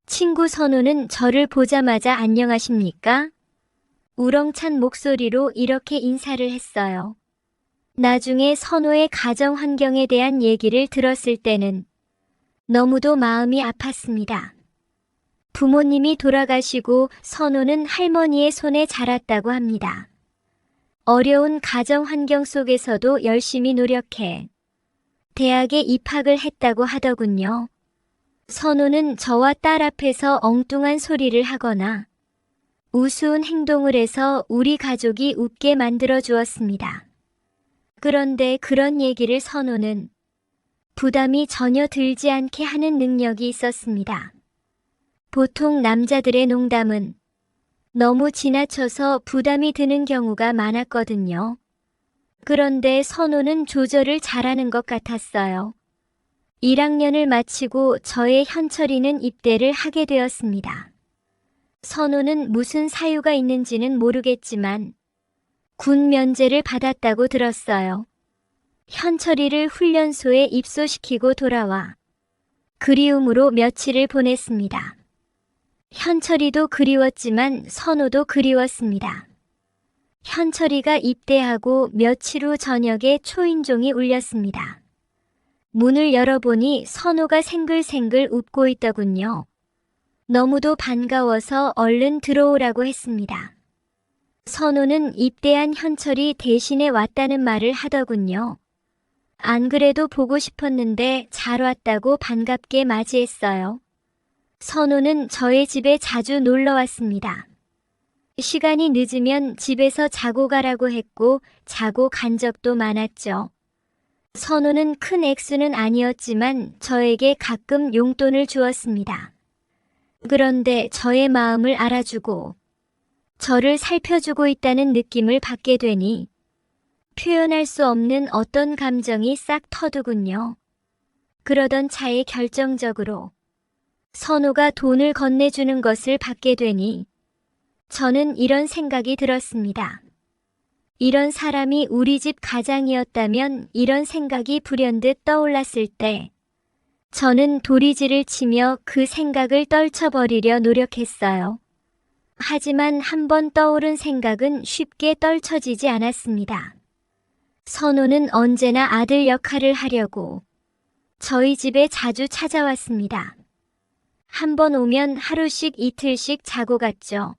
친구 선우는 저를 보자마자 안녕하십니까? 우렁찬 목소리로 이렇게 인사를 했어요. 나중에 선우의 가정 환경에 대한 얘기를 들었을 때는 너무도 마음이 아팠습니다. 부모님이 돌아가시고 선우는 할머니의 손에 자랐다고 합니다. 어려운 가정 환경 속에서도 열심히 노력해 대학에 입학을 했다고 하더군요. 선우는 저와 딸 앞에서 엉뚱한 소리를 하거나 우스운 행동을 해서 우리 가족이 웃게 만들어 주었습니다. 그런데 그런 얘기를 선우는 부담이 전혀 들지 않게 하는 능력이 있었습니다. 보통 남자들의 농담은 너무 지나쳐서 부담이 드는 경우가 많았거든요. 그런데 선우는 조절을 잘하는 것 같았어요. 1학년을 마치고 저의 현철이는 입대를 하게 되었습니다. 선우는 무슨 사유가 있는지는 모르겠지만 군 면제를 받았다고 들었어요. 현철이를 훈련소에 입소시키고 돌아와 그리움으로 며칠을 보냈습니다. 현철이도 그리웠지만 선우도 그리웠습니다. 현철이가 입대하고 며칠 후 저녁에 초인종이 울렸습니다. 문을 열어보니 선우가 생글생글 웃고 있더군요. 너무도 반가워서 얼른 들어오라고 했습니다. 선우는 입대한 현철이 대신에 왔다는 말을 하더군요. 안 그래도 보고 싶었는데 잘 왔다고 반갑게 맞이했어요. 선우는 저의 집에 자주 놀러 왔습니다. 시간이 늦으면 집에서 자고 가라고 했고 자고 간 적도 많았죠. 선우는 큰 액수는 아니었지만 저에게 가끔 용돈을 주었습니다. 그런데 저의 마음을 알아주고 저를 살펴주고 있다는 느낌을 받게 되니 표현할 수 없는 어떤 감정이 싹 터두군요. 그러던 차에 결정적으로 선우가 돈을 건네주는 것을 받게 되니 저는 이런 생각이 들었습니다. 이런 사람이 우리 집 가장이었다면 이런 생각이 불현듯 떠올랐을 때 저는 도리지를 치며 그 생각을 떨쳐버리려 노력했어요. 하지만 한번 떠오른 생각은 쉽게 떨쳐지지 않았습니다. 선우는 언제나 아들 역할을 하려고 저희 집에 자주 찾아왔습니다. 한 번 오면 하루씩 이틀씩 자고 갔죠.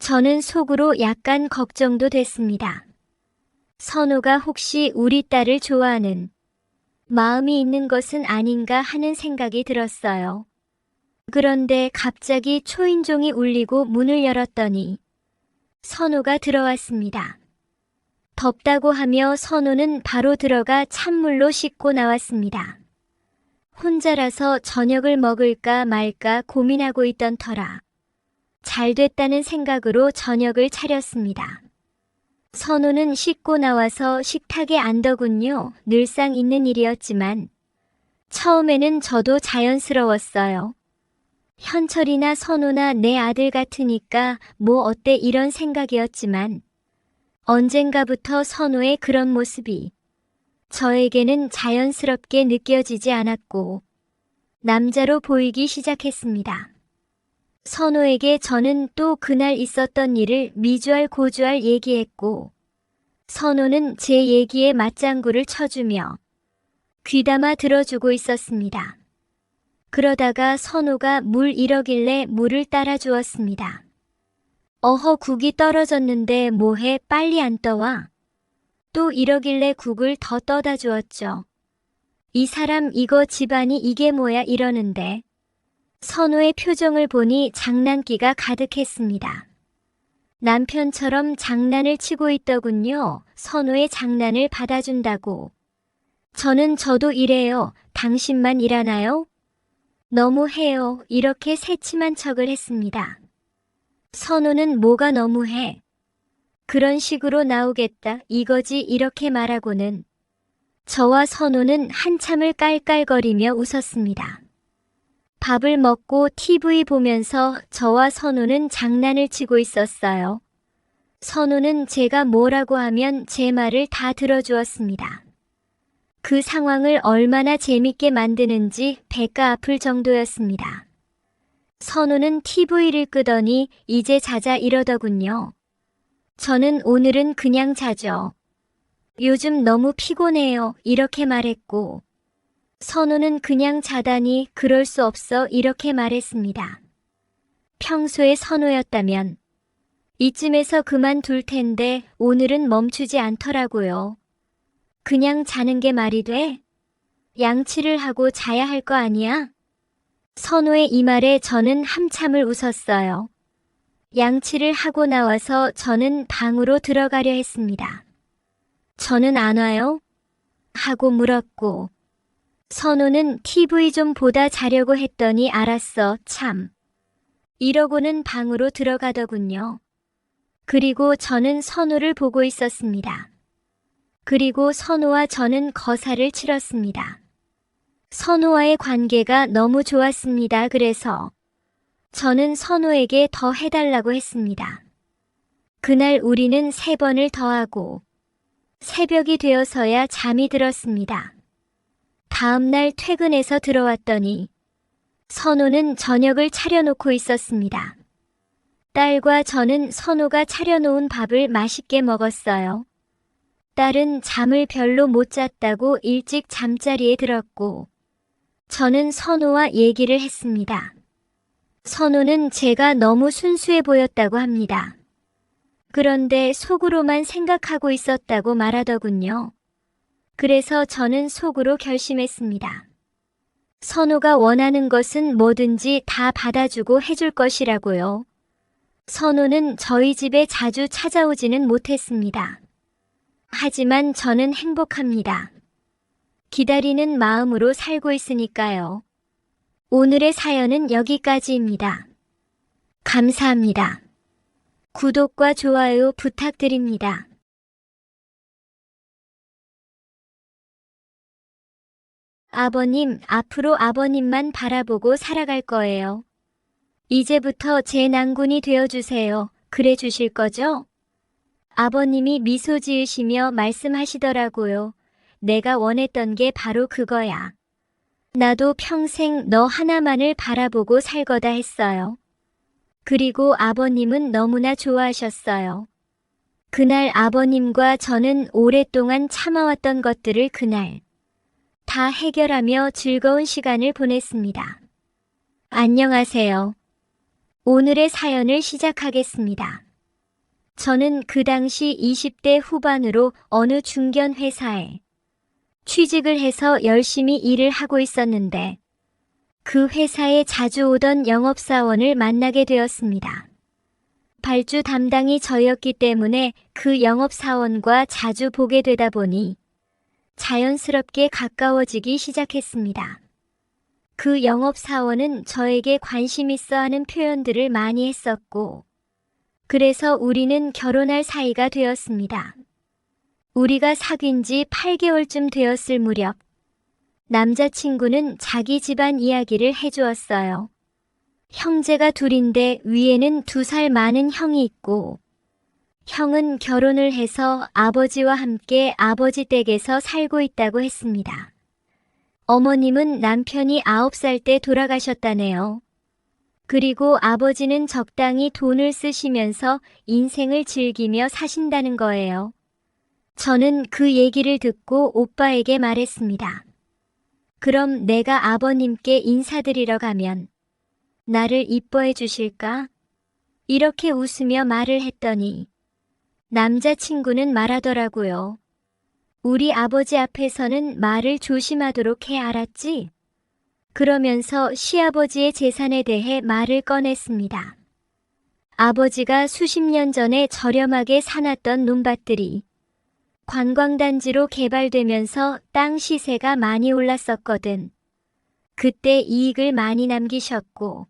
저는 속으로 약간 걱정도 됐습니다. 선우가 혹시 우리 딸을 좋아하는 마음이 있는 것은 아닌가 하는 생각이 들었어요. 그런데 갑자기 초인종이 울리고 문을 열었더니 선우가 들어왔습니다. 덥다고 하며 선우는 바로 들어가 찬물로 씻고 나왔습니다. 혼자라서 저녁을 먹을까 말까 고민하고 있던 터라 잘 됐다는 생각으로 저녁을 차렸습니다. 선우는 씻고 나와서 식탁에 앉더군요. 늘상 있는 일이었지만 처음에는 저도 자연스러웠어요. 현철이나 선우나 내 아들 같으니까 뭐 어때 이런 생각이었지만 언젠가부터 선우의 그런 모습이 저에게는 자연스럽게 느껴지지 않았고 남자로 보이기 시작했습니다. 선우에게 저는 또 그날 있었던 일을 미주알 고주알 얘기했고 선우는 제 얘기에 맞장구를 쳐주며 귀담아 들어주고 있었습니다. 그러다가 선우가 물 이러길래 물을 따라 주었습니다. 어허 국이 떨어졌는데 뭐해 빨리 안 떠와. 또 이러길래 국을 더 떠다 주었죠. 이 사람 이거 집안이 이게 뭐야 이러는데 선우의 표정을 보니 장난기가 가득했습니다. 남편처럼 장난을 치고 있더군요. 선우의 장난을 받아준다고. 저도 이래요. 당신만 일하나요? 너무해요. 이렇게 새침한 척을 했습니다. 선우는 뭐가 너무해? 그런 식으로 나오겠다 이거지 이렇게 말하고는 저와 선우는 한참을 깔깔거리며 웃었습니다. 밥을 먹고 TV 보면서 저와 선우는 장난을 치고 있었어요. 선우는 제가 뭐라고 하면 제 말을 다 들어주었습니다. 그 상황을 얼마나 재밌게 만드는지 배가 아플 정도였습니다. 선우는 TV를 끄더니 이제 자자 이러더군요. 저는 오늘은 그냥 자죠. 요즘 너무 피곤해요. 이렇게 말했고 선우는 그냥 자다니 그럴 수 없어 이렇게 말했습니다. 평소에 선우였다면 이쯤에서 그만둘 텐데 오늘은 멈추지 않더라고요. 그냥 자는 게 말이 돼? 양치를 하고 자야 할 거 아니야? 선우의 이 말에 저는 한참을 웃었어요. 양치를 하고 나와서 저는 방으로 들어가려 했습니다. 저는 안 와요? 하고 물었고 선우는 TV 좀 보다 자려고 했더니 알았어 참. 이러고는 방으로 들어가더군요. 그리고 저는 선우를 보고 있었습니다. 그리고 선우와 저는 거사를 치렀습니다. 선우와의 관계가 너무 좋았습니다. 그래서 저는 선우에게 더 해달라고 했습니다. 그날 우리는 3번을 더하고 새벽이 되어서야 잠이 들었습니다. 다음날 퇴근해서 들어왔더니 선우는 저녁을 차려놓고 있었습니다. 딸과 저는 선우가 차려놓은 밥을 맛있게 먹었어요. 딸은 잠을 별로 못 잤다고 일찍 잠자리에 들었고 저는 선우와 얘기를 했습니다. 선우는 제가 너무 순수해 보였다고 합니다. 그런데 속으로만 생각하고 있었다고 말하더군요. 그래서 저는 속으로 결심했습니다. 선우가 원하는 것은 뭐든지 다 받아주고 해줄 것이라고요. 선우는 저희 집에 자주 찾아오지는 못했습니다. 하지만 저는 행복합니다. 기다리는 마음으로 살고 있으니까요. 오늘의 사연은 여기까지입니다. 감사합니다. 구독과 좋아요 부탁드립니다. 아버님, 앞으로 아버님만 바라보고 살아갈 거예요. 이제부터 제 낭군이 되어주세요. 그래 주실 거죠? 아버님이 미소 지으시며 말씀하시더라고요. 내가 원했던 게 바로 그거야. 나도 평생 너 하나만을 바라보고 살 거다 했어요. 그리고 아버님은 너무나 좋아하셨어요. 그날 아버님과 저는 오랫동안 참아왔던 것들을 그날 다 해결하며 즐거운 시간을 보냈습니다. 안녕하세요. 오늘의 사연을 시작하겠습니다. 저는 그 당시 20대 후반으로 어느 중견 회사에 취직을 해서 열심히 일을 하고 있었는데 그 회사에 자주 오던 영업사원을 만나게 되었습니다. 발주 담당이 저였기 때문에 그 영업사원과 자주 보게 되다 보니 자연스럽게 가까워지기 시작했습니다. 그 영업사원은 저에게 관심 있어 하는 표현들을 많이 했었고 그래서 우리는 결혼할 사이가 되었습니다. 우리가 사귄 지 8개월쯤 되었을 무렵 남자친구는 자기 집안 이야기를 해주었어요. 형제가 둘인데 위에는 2살 많은 형이 있고 형은 결혼을 해서 아버지와 함께 아버지 댁에서 살고 있다고 했습니다. 어머님은 남편이 9살 때 돌아가셨다네요. 그리고 아버지는 적당히 돈을 쓰시면서 인생을 즐기며 사신다는 거예요. 저는 그 얘기를 듣고 오빠에게 말했습니다. 그럼 내가 아버님께 인사드리러 가면 나를 이뻐해 주실까? 이렇게 웃으며 말을 했더니 남자친구는 말하더라고요. 우리 아버지 앞에서는 말을 조심하도록 해, 알았지? 그러면서 시아버지의 재산에 대해 말을 꺼냈습니다. 아버지가 수십 년 전에 저렴하게 사놨던 논밭들이 관광단지로 개발되면서 땅 시세가 많이 올랐었거든. 그때 이익을 많이 남기셨고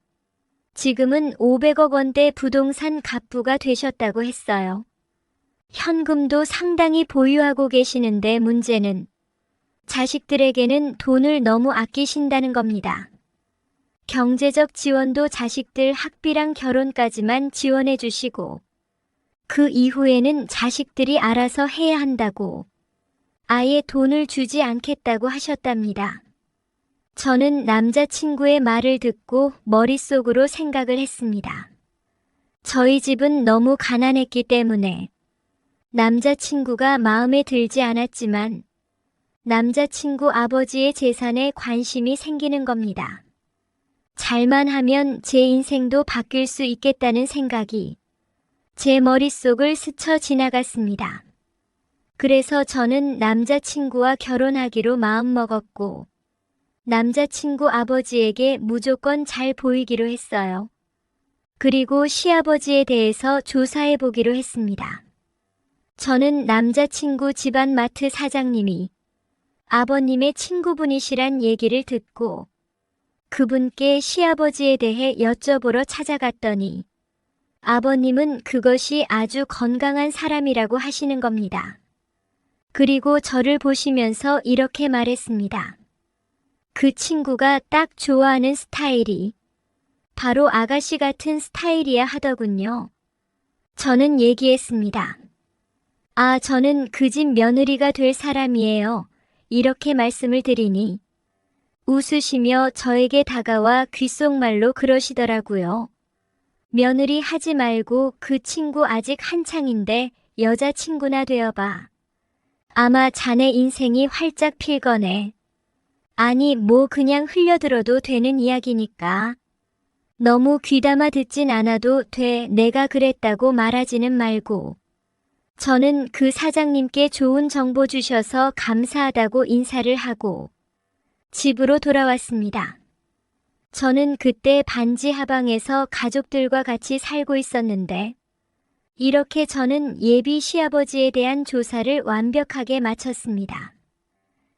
지금은 500억 원대 부동산 갑부가 되셨다고 했어요. 현금도 상당히 보유하고 계시는데 문제는 자식들에게는 돈을 너무 아끼신다는 겁니다. 경제적 지원도 자식들 학비랑 결혼까지만 지원해 주시고 그 이후에는 자식들이 알아서 해야 한다고 아예 돈을 주지 않겠다고 하셨답니다. 저는 남자친구의 말을 듣고 머릿속으로 생각을 했습니다. 저희 집은 너무 가난했기 때문에 남자친구가 마음에 들지 않았지만 남자친구 아버지의 재산에 관심이 생기는 겁니다. 잘만 하면 제 인생도 바뀔 수 있겠다는 생각이 제 머릿속을 스쳐 지나갔습니다. 그래서 저는 남자친구와 결혼하기로 마음먹었고 남자친구 아버지에게 무조건 잘 보이기로 했어요. 그리고 시아버지에 대해서 조사해 보기로 했습니다. 저는 남자친구 집안 마트 사장님이 아버님의 친구분이시란 얘기를 듣고 그분께 시아버지에 대해 여쭤보러 찾아갔더니 아버님은 그것이 아주 건강한 사람이라고 하시는 겁니다. 그리고 저를 보시면서 이렇게 말했습니다. 그 친구가 딱 좋아하는 스타일이 바로 아가씨 같은 스타일이야 하더군요. 저는 얘기했습니다. 아, 저는 그 집 며느리가 될 사람이에요. 이렇게 말씀을 드리니 웃으시며 저에게 다가와 귓속말로 그러시더라고요. 며느리 하지 말고 그 친구 아직 한창인데 여자친구나 되어봐. 아마 자네 인생이 활짝 필 거네. 아니, 뭐 그냥 흘려들어도 되는 이야기니까. 너무 귀담아 듣진 않아도 돼. 내가 그랬다고 말하지는 말고. 저는 그 사장님께 좋은 정보 주셔서 감사하다고 인사를 하고 집으로 돌아왔습니다. 저는 그때 반지 하방에서 가족들과 같이 살고 있었는데 이렇게 저는 예비 시아버지에 대한 조사를 완벽하게 마쳤습니다.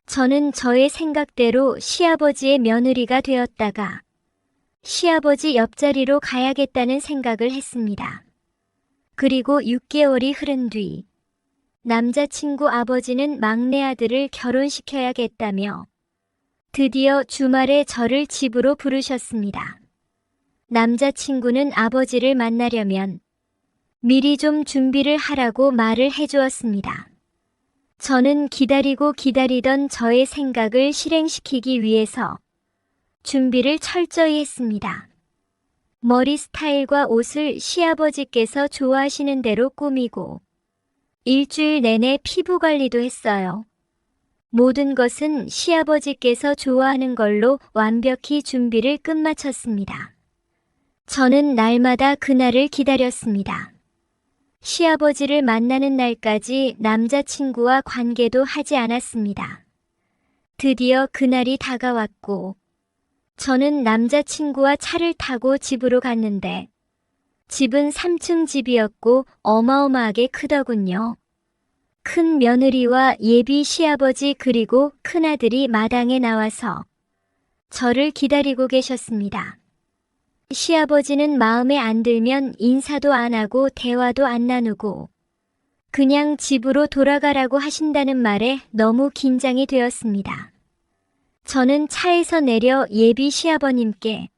저는 저의 생각대로 시아버지의 며느리가 되었다가 시아버지 옆자리로 가야겠다는 생각을 했습니다. 그리고 6개월이 흐른 뒤 남자친구 아버지는 막내 아들을 결혼시켜야겠다며 드디어 주말에 저를 집으로 부르셨습니다. 남자친구는 아버지를 만나려면 미리 좀 준비를 하라고 말을 해주었습니다. 저는 기다리고 기다리던 저의 생각을 실행시키기 위해서 준비를 철저히 했습니다. 머리 스타일과 옷을 시아버지께서 좋아하시는 대로 꾸미고 일주일 내내 피부 관리도 했어요. 모든 것은 시아버지께서 좋아하는 걸로 완벽히 준비를 끝마쳤습니다. 저는 날마다 그날을 기다렸습니다. 시아버지를 만나는 날까지 남자친구와 관계도 하지 않았습니다. 드디어 그날이 다가왔고 저는 남자친구와 차를 타고 집으로 갔는데 집은 3층 집이었고 어마어마하게 크더군요. 큰 며느리와 예비 시아버지 그리고 큰아들이 마당에 나와서 저를 기다리고 계셨습니다. 시아버지는 마음에 안 들면 인사도 안 하고 대화도 안 나누고 그냥 집으로 돌아가라고 하신다는 말에 너무 긴장이 되었습니다. 저는 차에서 내려 예비 시아버님께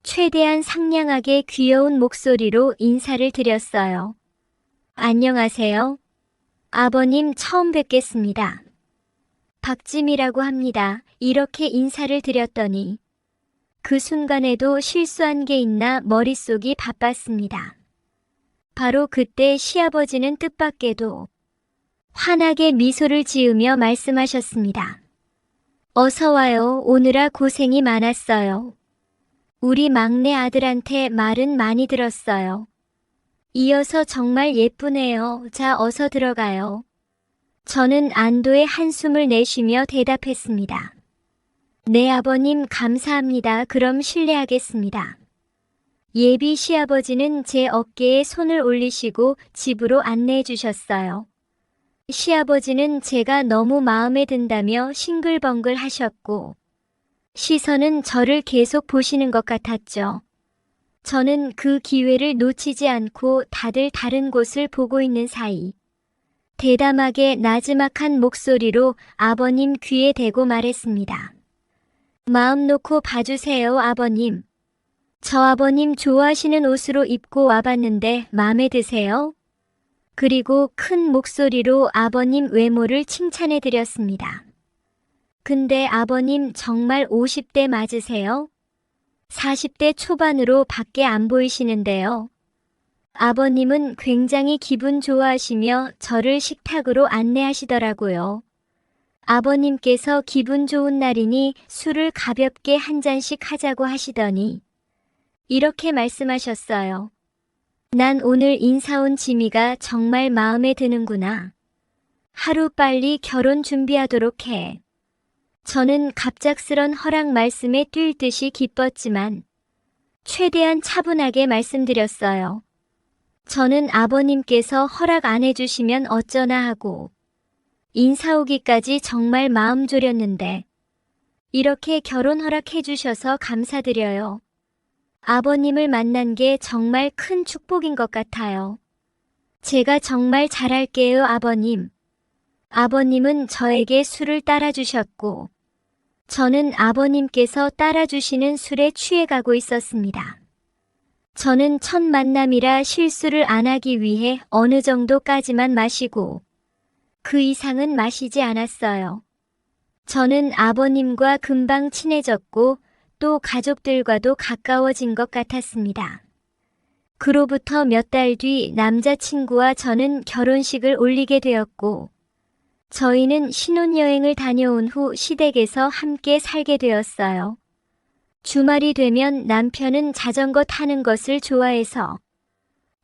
최대한 상냥하게 귀여운 목소리로 인사를 드렸어요. 안녕하세요. 아버님 처음 뵙겠습니다. 박지미라고 합니다. 이렇게 인사를 드렸더니 그 순간에도 실수한 게 있나 머릿속이 바빴습니다. 바로 그때 시아버지는 뜻밖에도 환하게 미소를 지으며 말씀하셨습니다. 어서 와요. 오느라 고생이 많았어요. 우리 막내 아들한테 말은 많이 들었어요. 이어서 정말 예쁘네요. 자, 어서 들어가요. 저는 안도의 한숨을 내쉬며 대답했습니다. 네, 아버님 감사합니다. 그럼 실례하겠습니다. 예비 시아버지는 제 어깨에 손을 올리시고 집으로 안내해 주셨어요. 시아버지는 제가 너무 마음에 든다며 싱글벙글 하셨고 시선은 저를 계속 보시는 것 같았죠. 저는 그 기회를 놓치지 않고 다들 다른 곳을 보고 있는 사이 대담하게 나지막한 목소리로 아버님 귀에 대고 말했습니다. 마음 놓고 봐주세요, 아버님. 저 아버님 좋아하시는 옷으로 입고 와봤는데 마음에 드세요? 그리고 큰 목소리로 아버님 외모를 칭찬해 드렸습니다. 근데 아버님 정말 50대 맞으세요? 40대 초반으로 밖에 안 보이시는데요. 아버님은 굉장히 기분 좋아하시며 저를 식탁으로 안내하시더라고요. 아버님께서 기분 좋은 날이니 술을 가볍게 한 잔씩 하자고 하시더니 이렇게 말씀하셨어요. 난 오늘 인사 온 지미가 정말 마음에 드는구나. 하루빨리 결혼 준비하도록 해. 저는 갑작스런 허락 말씀에 뛸 듯이 기뻤지만 최대한 차분하게 말씀드렸어요. 저는 아버님께서 허락 안 해주시면 어쩌나 하고 인사 오기까지 정말 마음 졸였는데 이렇게 결혼 허락해 주셔서 감사드려요. 아버님을 만난 게 정말 큰 축복인 것 같아요. 제가 정말 잘할게요, 아버님. 아버님은 저에게 술을 따라주셨고 저는 아버님께서 따라주시는 술에 취해가고 있었습니다. 저는 첫 만남이라 실수를 안 하기 위해 어느 정도까지만 마시고 그 이상은 마시지 않았어요. 저는 아버님과 금방 친해졌고 또 가족들과도 가까워진 것 같았습니다. 그로부터 몇 달 뒤 남자친구와 저는 결혼식을 올리게 되었고 저희는 신혼여행을 다녀온 후 시댁에서 함께 살게 되었어요. 주말이 되면 남편은 자전거 타는 것을 좋아해서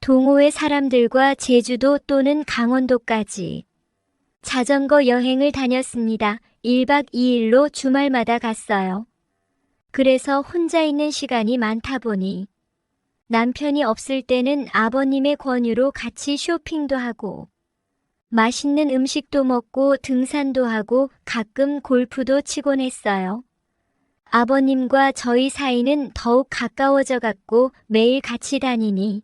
동호회 사람들과 제주도 또는 강원도까지 자전거 여행을 다녔습니다. 1박 2일로 주말마다 갔어요. 그래서 혼자 있는 시간이 많다 보니 남편이 없을 때는 아버님의 권유로 같이 쇼핑도 하고 맛있는 음식도 먹고 등산도 하고 가끔 골프도 치곤 했어요. 아버님과 저희 사이는 더욱 가까워져 갔고 매일 같이 다니니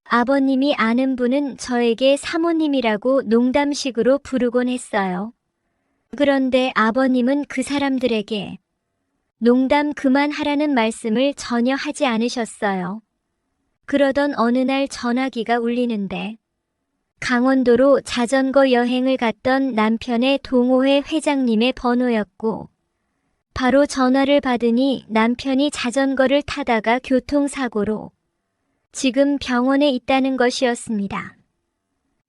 아버님이 아는 분은 저에게 사모님이라고 농담식으로 부르곤 했어요. 그런데 아버님은 그 사람들에게 농담 그만하라는 말씀을 전혀 하지 않으셨어요. 그러던 어느 날 전화기가 울리는데 강원도로 자전거 여행을 갔던 남편의 동호회 회장님의 번호였고 바로 전화를 받으니 남편이 자전거를 타다가 교통사고로 지금 병원에 있다는 것이었습니다.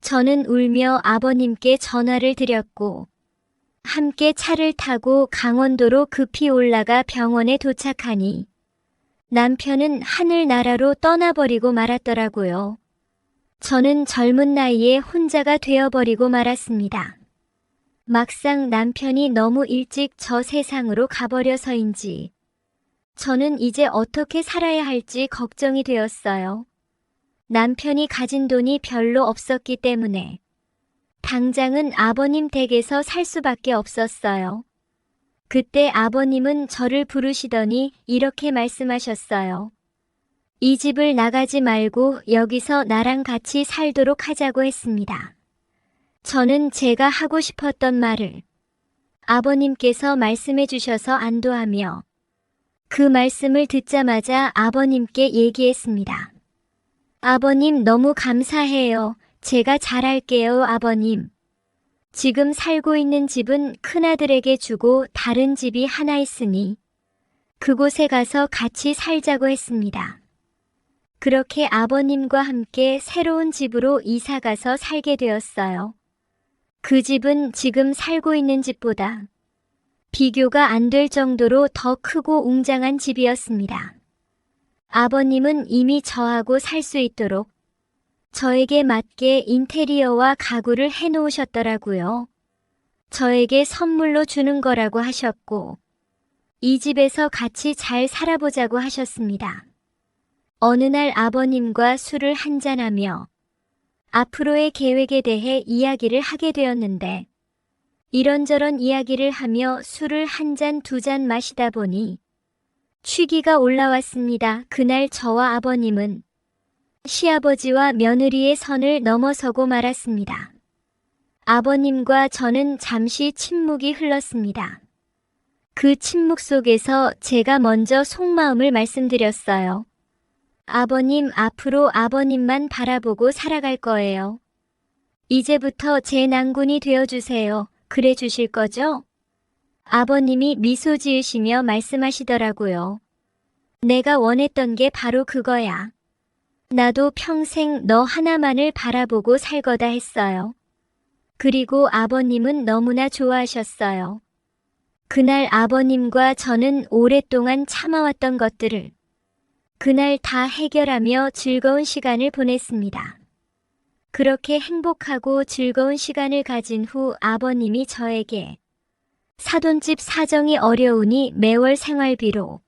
저는 울며 아버님께 전화를 드렸고 함께 차를 타고 강원도로 급히 올라가 병원에 도착하니 남편은 하늘나라로 떠나버리고 말았더라고요. 저는 젊은 나이에 혼자가 되어버리고 말았습니다. 막상 남편이 너무 일찍 저 세상으로 가버려서인지 저는 이제 어떻게 살아야 할지 걱정이 되었어요. 남편이 가진 돈이 별로 없었기 때문에 당장은 아버님 댁에서 살 수밖에 없었어요. 그때 아버님은 저를 부르시더니 이렇게 말씀하셨어요. 이 집을 나가지 말고 여기서 나랑 같이 살도록 하자고 했습니다. 저는 제가 하고 싶었던 말을 아버님께서 말씀해 주셔서 안도하며 그 말씀을 듣자마자 아버님께 얘기했습니다. 아버님 너무 감사해요. 제가 잘할게요, 아버님. 지금 살고 있는 집은 큰아들에게 주고 다른 집이 하나 있으니 그곳에 가서 같이 살자고 했습니다. 그렇게 아버님과 함께 새로운 집으로 이사 가서 살게 되었어요. 그 집은 지금 살고 있는 집보다 비교가 안 될 정도로 더 크고 웅장한 집이었습니다. 아버님은 이미 저하고 살 수 있도록 저에게 맞게 인테리어와 가구를 해놓으셨더라고요. 저에게 선물로 주는 거라고 하셨고, 이 집에서 같이 잘 살아보자고 하셨습니다. 어느 날 아버님과 술을 한잔하며 앞으로의 계획에 대해 이야기를 하게 되었는데, 이런저런 이야기를 하며 술을 한 잔, 두 잔 마시다 보니 취기가 올라왔습니다. 그날 저와 아버님은 시아버지와 며느리의 선을 넘어서고 말았습니다. 아버님과 저는 잠시 침묵이 흘렀습니다. 그 침묵 속에서 제가 먼저 속마음을 말씀드렸어요. 아버님, 앞으로 아버님만 바라보고 살아갈 거예요. 이제부터 제 낭군이 되어주세요. 그래 주실 거죠? 아버님이 미소 지으시며 말씀하시더라고요. 내가 원했던 게 바로 그거야. 나도 평생 너 하나만을 바라보고 살 거다 했어요. 그리고 아버님은 너무나 좋아하셨어요. 그날 아버님과 저는 오랫동안 참아왔던 것들을 그날 다 해결하며 즐거운 시간을 보냈습니다. 그렇게 행복하고 즐거운 시간을 가진 후 아버님이 저에게 사돈집 사정이 어려우니 매월 생활비로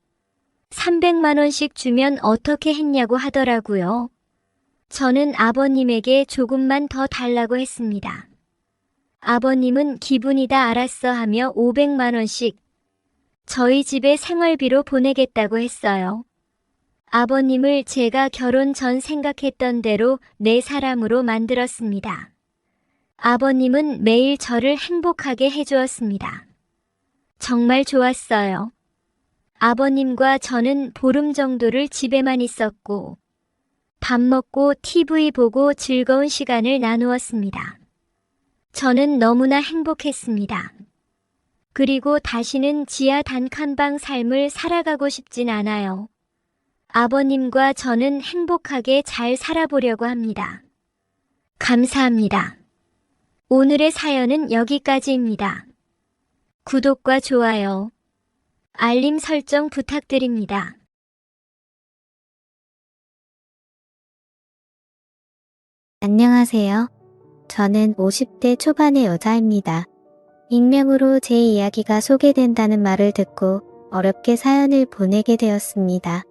300만 원씩 주면 어떻게 했냐고 하더라고요. 저는 아버님에게 조금만 더 달라고 했습니다. 아버님은 기분이다 알았어 하며 500만 원씩 저희 집에 생활비로 보내겠다고 했어요. 아버님을 제가 결혼 전 생각했던 대로 내 사람으로 만들었습니다. 아버님은 매일 저를 행복하게 해주었습니다. 정말 좋았어요. 아버님과 저는 보름 정도를 집에만 있었고 밥 먹고 TV 보고 즐거운 시간을 나누었습니다. 저는 너무나 행복했습니다. 그리고 다시는 지하 단칸방 삶을 살아가고 싶진 않아요. 아버님과 저는 행복하게 잘 살아보려고 합니다. 감사합니다. 오늘의 사연은 여기까지입니다. 구독과 좋아요, 알림 설정 부탁드립니다. 안녕하세요. 저는 50대 초반의 여자입니다. 익명으로 제 이야기가 소개된다는 말을 듣고 어렵게 사연을 보내게 되었습니다.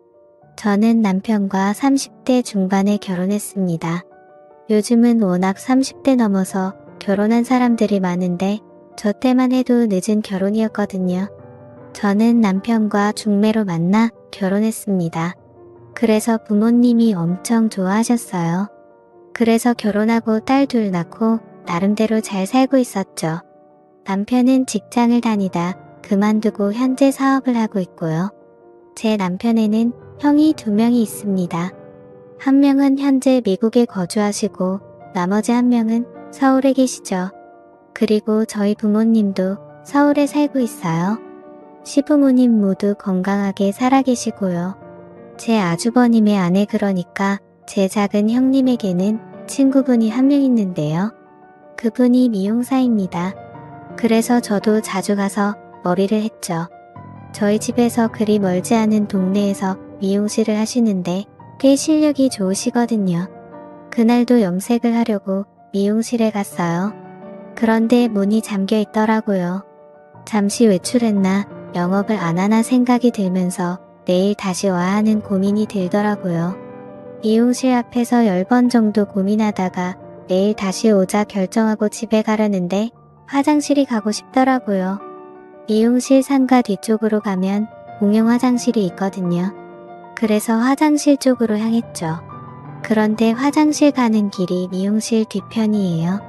저는 남편과 30대 중반에 결혼했습니다. 요즘은 워낙 30대 넘어서 결혼한 사람들이 많은데 저 때만 해도 늦은 결혼이었거든요. 저는 남편과 중매로 만나 결혼했습니다. 그래서 부모님이 엄청 좋아하셨어요. 그래서 결혼하고 딸 둘 낳고 나름대로 잘 살고 있었죠. 남편은 직장을 다니다 그만두고 현재 사업을 하고 있고요. 제 남편에는 형이 2명이 있습니다. 한 명은 현재 미국에 거주하시고 나머지 한 명은 서울에 계시죠. 그리고 저희 부모님도 서울에 살고 있어요. 시부모님 모두 건강하게 살아계시고요. 제 아주버님의 아내 그러니까 제 작은 형님에게는 친구분이 한 명 있는데요. 그분이 미용사입니다. 그래서 저도 자주 가서 머리를 했죠. 저희 집에서 그리 멀지 않은 동네에서 미용실을 하시는데 꽤 실력이 좋으시거든요. 그날도 염색을 하려고 미용실에 갔어요. 그런데 문이 잠겨 있더라고요. 잠시 외출했나 영업을 안 하나 생각이 들면서 내일 다시 와야 하는 고민이 들더라고요. 미용실 앞에서 10번 정도 고민하다가 내일 다시 오자 결정하고 집에 가려는데 화장실이 가고 싶더라고요. 미용실 상가 뒤쪽으로 가면 공용 화장실이 있거든요. 그래서 화장실 쪽으로 향했죠. 그런데 화장실 가는 길이 미용실 뒤편이에요.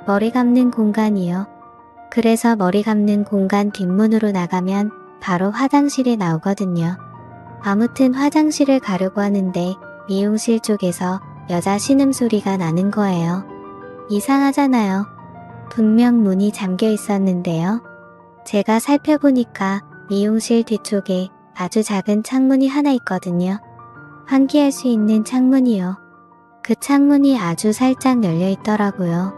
머리 감는 공간이요. 그래서 머리 감는 공간 뒷문으로 나가면 바로 화장실에 나오거든요. 아무튼 화장실을 가려고 하는데 미용실 쪽에서 여자 신음소리가 나는 거예요. 이상하잖아요. 분명 문이 잠겨 있었는데요. 제가 살펴보니까 미용실 뒤쪽에 아주 작은 창문이 하나 있거든요. 환기할 수 있는 창문이요. 그 창문이 아주 살짝 열려 있더라고요.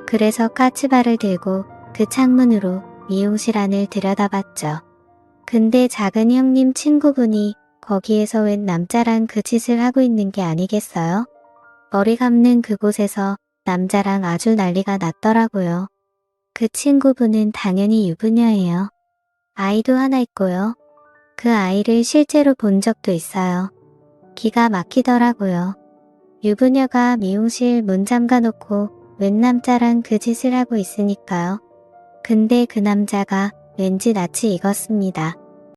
그래서 까치발을 들고 그 창문으로 미용실 안을 들여다봤죠. 근데 작은 형님 친구분이 거기에서 웬 남자랑 그 짓을 하고 있는 게 아니겠어요? 머리 감는 그곳에서 남자랑 아주 난리가 났더라고요. 그 친구분은 당연히 유부녀예요. 아이도 하나 있고요. 그 아이를 실제로 본 적도 있어요. 기가 막히더라고요. 유부녀가 미용실 문 잠가놓고 웬 남자랑 그 짓을 하고 있으니까요. 근데 그 남자가 왠지 낯이 익었습니다.